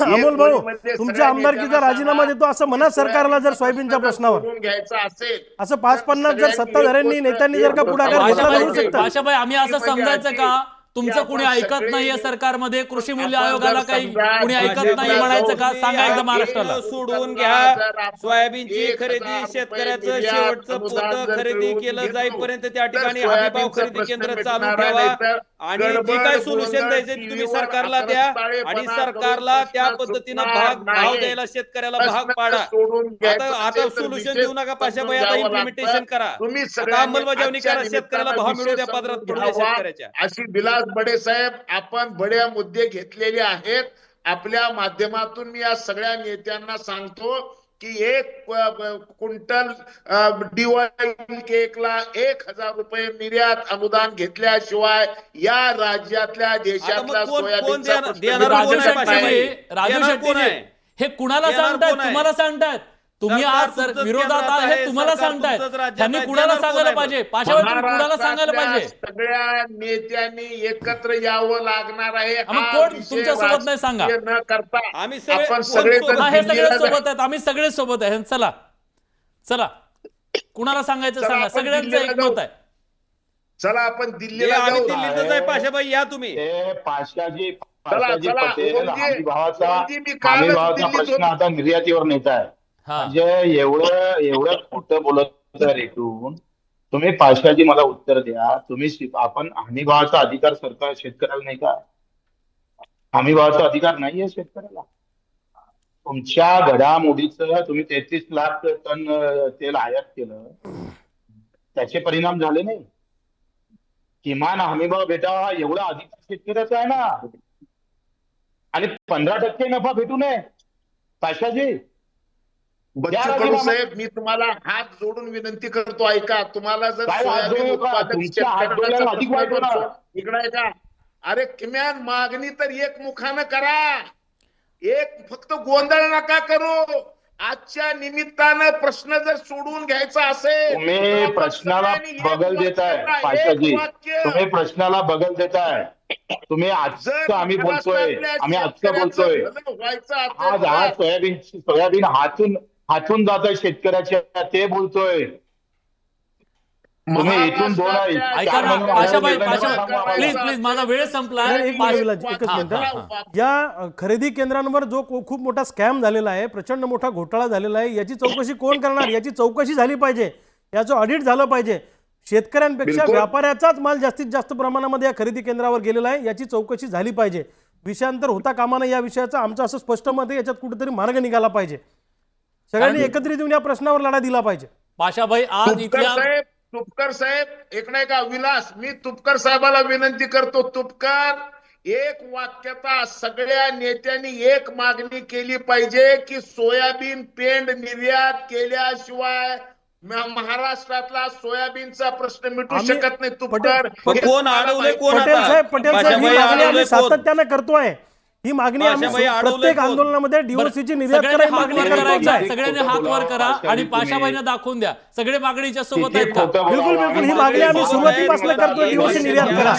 अमोल भाऊ, तुमच्या आमदारकीचा राजीनामा देतो असं म्हणा सरकारला, जर सोयाबीनच्या प्रश्नावर घ्यायचा असेल असं 5-50 जर सत्ताधाऱ्यांनी नेत्यांनी जर का पुढाकार घेतला तर होऊ शकतं. पाशाबाई, आम्ही असं समजायचं का तुमचं कुणी ऐकत नाहीये सरकारमध्ये, कृषी मूल्य आयोगाला काही कुणी ऐकत नाही म्हणायचं का? सांगा एकदा महाराष्ट्राला. सोडून घ्या, सोयाबीनची खरेदी, शेतकऱ्याचं शेवटचं पोतं खरेदी केलं जाईपर्यंत त्या ठिकाणी हमीभाव खरेदी केंद्र चालू ठेवा आणि जे काय सोल्युशन द्यायचे तुम्ही सरकारला द्या आणि सरकारला त्या पद्धतीनं भाव द्यायला शेतकऱ्याला भाग पाडा. आता सोल्युशन देऊ नका पाशाबाई, आता इम्प्लिमेंटेशन करा, आता अंमलबजावणी करा, शेतकऱ्याला भाव मिळू द्या, पदरात पडू द्या शेतकऱ्याच्या. अशी विलास बडे साहेब आपण बड्या मुद्दे घेतलेले आहेत. आपल्या माध्यमातून मी या सगळ्या नेत्यांना सांगतो की 1 क्विंटल DY केकला 1000 रुपये निर्यात अनुदान घेतल्याशिवाय या राज्यातल्या देशातला सोयाबीनचा राजू शेट्टी, हे कुणाला सांगतायत? तुम्हाला सांगतायत. तुम्ही आज विरोधात आहे, तुम्हाला सांगतायत. त्यांनी कुणाला सांगायला पाहिजे? पाशावर कुणाला सांगायला पाहिजे? सगळ्या नेत्यांनी एकत्र यावं लागणार आहे. मग कोण तुमच्या सोबत नाही सांगा? न करता आम्ही आपण सगळे हे सगळे सोबत आहेत, आम्ही सगळे सोबत आहे. चला चला, कुणाला सांगायचं सांगा, सगळ्यांचं एकमत आहे. चला आपण दिल्लीला आम्ही जाऊ. दिल्लीतच आहे पाशाबाई, या तुम्ही. पाशाजी चला, पटेल ओमजी, मी कालच हमीभावाचा दिल्लीत प्रश्न होतो. आता निर्यातीवर नेत आहे. म्हणजे एवढं खोटं बोलत रेटून तुम्ही पाशाजी मला उत्तर द्या. तुम्ही आपण हमीभावाचा अधिकार सरकार शेतकऱ्याला नाही का? हमीभावाचा अधिकार नाहीये शेतकऱ्याला. तुमच्या घडामोडीचं तुम्ही 33 लाख टन तेल आयात केलं, त्याचे परिणाम झाले नाही. किमान हमीभाव भेटावा एवढा अधिकार शेतकऱ्याचा आहे ना. आणि 15% नफा भेटू नये पाशाजी. बच्चू कडू साहेब, मी तुम्हाला हात जोडून विनंती करतो, ऐका. तुम्हाला जर सोयाबीन उत्पादक इकडे का, अरे किमान मागणी तर एकमुखानं करा, फक्त गोंधळ नका करू. आजच्या निमित्तानं प्रश्न जर सोडून घ्यायचा असेल, तुम्ही प्रश्नाला बगल देताय पाशाजी. तुम्ही प्रश्नाला बगल देताय. तुम्ही आजचं आम्ही बोलतोय, आम्ही आजचं बोलतोय. आज सोयाबीन हातून जात आहे शेतकऱ्याच्या, ते बोलतोय. तुम्ही इथून ऐका ना पाशाबाई, प्लीज प्लीज, माझा वेळ संपला. एकच मिनिट. या खरेदी केंद्रांवर जो खूप मोठा स्कॅम झालेला आहे, प्रचंड मोठा घोटाळा झालेला आहे, याची चौकशी कोण करणार? याची चौकशी झाली पाहिजे, याचं ऑडिट झालं पाहिजे. शेतकऱ्यांपेक्षा व्यापाऱ्याचाच माल जास्तीत जास्त प्रमाणामध्ये या खरेदी केंद्रावर गेलेला आहे, याची चौकशी झाली पाहिजे. विषयांतर होता कामा नये या विषयाचं आमचं असं स्पष्ट मत आहे. याच्यात कुठेतरी मार्ग निघाला पाहिजे. सगळ्यांनी एकत्रित येऊन या प्रश्नावर लढा दिला पाहिजे. पाशाबाई, आज तुपकर साहेब, एक नाही का विलास, मी तुपकर साहेबाला विनंती करतो. तुपकर, एक वाक्यता सगळ्या नेत्यांनी एक मागणी केली पाहिजे की सोयाबीन पेंड निर्यात केल्याशिवाय महाराष्ट्रातला सोयाबीनचा प्रश्न मिटू शकत नाही. तुपकर, कोण अडवले? कोण? पटेल साहेब, ही मागणी आम्ही सातत्याने करतोय. ही मागणी आम्ही प्रत्येक आंदोलनामध्ये DOCची निर्यात करायची मागणी करतोय. सगळ्यांनी हात वर करा आणि पाशाबाईंना दाखवून द्या, सगळे मागणीच्या सोबत आहेत का? बिलकुल बिलकुल, ही मागणी आम्ही सुरुवातीपासून करतोय. DOC निर्यात करा,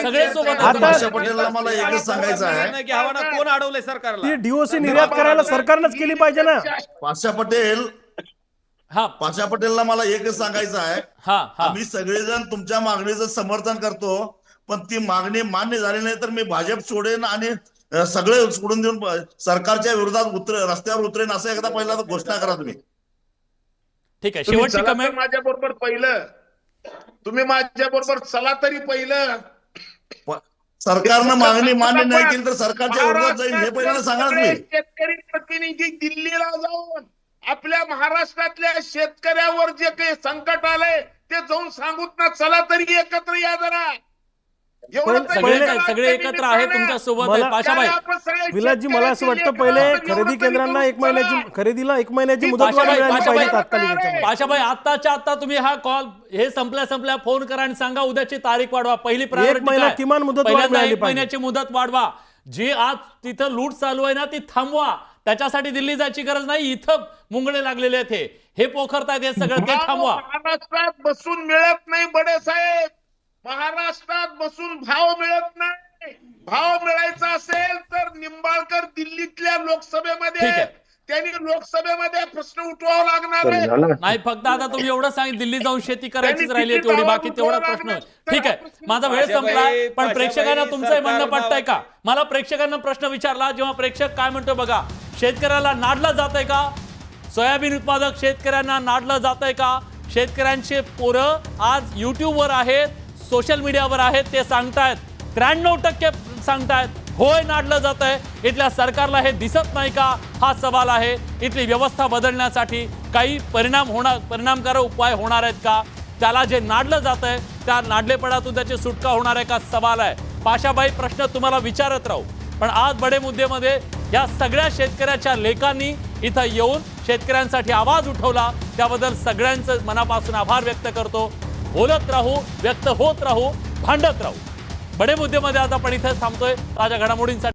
सगळे सोबत. पाशा पटेलला मला एकच सांगायचं आहे, कोण अडवले सरकारला? ती DOC निर्यात करायला सरकारनंच केली पाहिजे ना. पाशा पटेलला मला एकच सांगायचं आहे, आम्ही सगळेजण तुमच्या मागणीचं समर्थन करतो, पण ती मागणी मान्य झाली नाही तर मी भाजप सोडेन आणि सगळे सोडून देऊन सरकारच्या विरोधात रस्त्यावर उतरेन, असं एकदा पहिला घोषणा करा तुम्ही. ठीक आहे, शेवटची कमेंट. माझ्या बरोबर पहिलं, तुम्ही माझ्या बरोबर चला तरी पहिलं. सरकारनं मागणी मान्य नाही केली तर सरकारच्या विरोधात जाईल, हे पहिल्यांदा सांगा तुम्ही. शेतकरी प्रतिनिधी दिल्लीला जाऊन आपल्या महाराष्ट्रातल्या शेतकऱ्यावर जे काही संकट आलंय ते जाऊन सांगूत ना, चला तरी एकत्र या जरा. सगळे एकत्र आहे तुमच्या सोबत. पाशाबाई, विलासजी, मला असं वाटतं पहिले खरेदी केंद्रांना 1 महिन्याची खरेदीला 1 महिन्याची मुदतवाढ मिळाली पाहिजे तात्कालिक. पाशाबाई, आताच्या आता तुम्ही हा कॉल हे संपल्या फोन करा आणि सांगा उद्याची तारीख वाढवा. पहिली प्रायोरिटी किमान मुदत वाढ मिळाली, 1 महिन्याची मुदत वाढवा. जी आज तिथं लूट चालू आहे ना, ती थांबवा. त्याच्यासाठी दिल्ली जायची गरज नाही. इथं मुंगळे लागलेले आहेत, हे पोखरतायत, हे सगळं ते थांबवा. महाराष्ट्रात बसून मिळत नाही बडे साहेब, महाराष्ट्रात बसून भाव मिळत नाही. भाव मिळायचा असेल तर दिल्लीतल्या ठीक लोकसभेमध्ये आहे. त्यांनी लोकसभेमध्ये प्रश्न उठवावा लागणार आहे. नाही, फक्त आता तुम्ही एवढं सांगितलं दिल्ली जाऊन शेती करायचीच त्यांनी राहिली आहे किती तेवढी, दावा बाकी तेवढा उठवावा प्रश्न. लागणार? ठीक आहे, माझा वेळ भाषाबाई- संपला, पण प्रेक्षकांना भाषाबाई तुमचं म्हणणं सरकार पटतंय का? मला प्रेक्षकांना प्रश्न विचारला, जेव्हा प्रेक्षक काय म्हणतो बघा, शेतकऱ्याला नाडलं जातंय का? सोयाबीन उत्पादक शेतकऱ्यांना नाडलं जातंय का? शेतकऱ्यांचे पोरं आज युट्यूबवर आहेत, सोशल मीडियावर आहेत, ते सांगतायत 93% सांगतायत होय नाडलं जात आहे. इथल्या सरकारला हे दिसत नाही का? हा सवाल आहे. इथली व्यवस्था बदलण्यासाठी काही परिणामकारक उपाय होणार आहेत का? त्याला जे नाडलं जात आहे त्या नाडलेपणातून त्याची सुटका होणार आहे का? सवाल आहे. पाशाबाई, प्रश्न तुम्हाला विचारत राहू, पण आज बडे मुद्द्यामध्ये या सगळ्या शेतकऱ्याच्या लेखांनी इथं येऊन शेतकऱ्यांसाठी आवाज उठवला, त्याबद्दल सगळ्यांचं मनापासून आभार व्यक्त करतो. बोलत राहू, व्यक्त होत राहू, भांडत राहू. बडे मुद्द्यामध्ये आज आपण इथे थांबतोय. ताज्या घडामोडींसाठी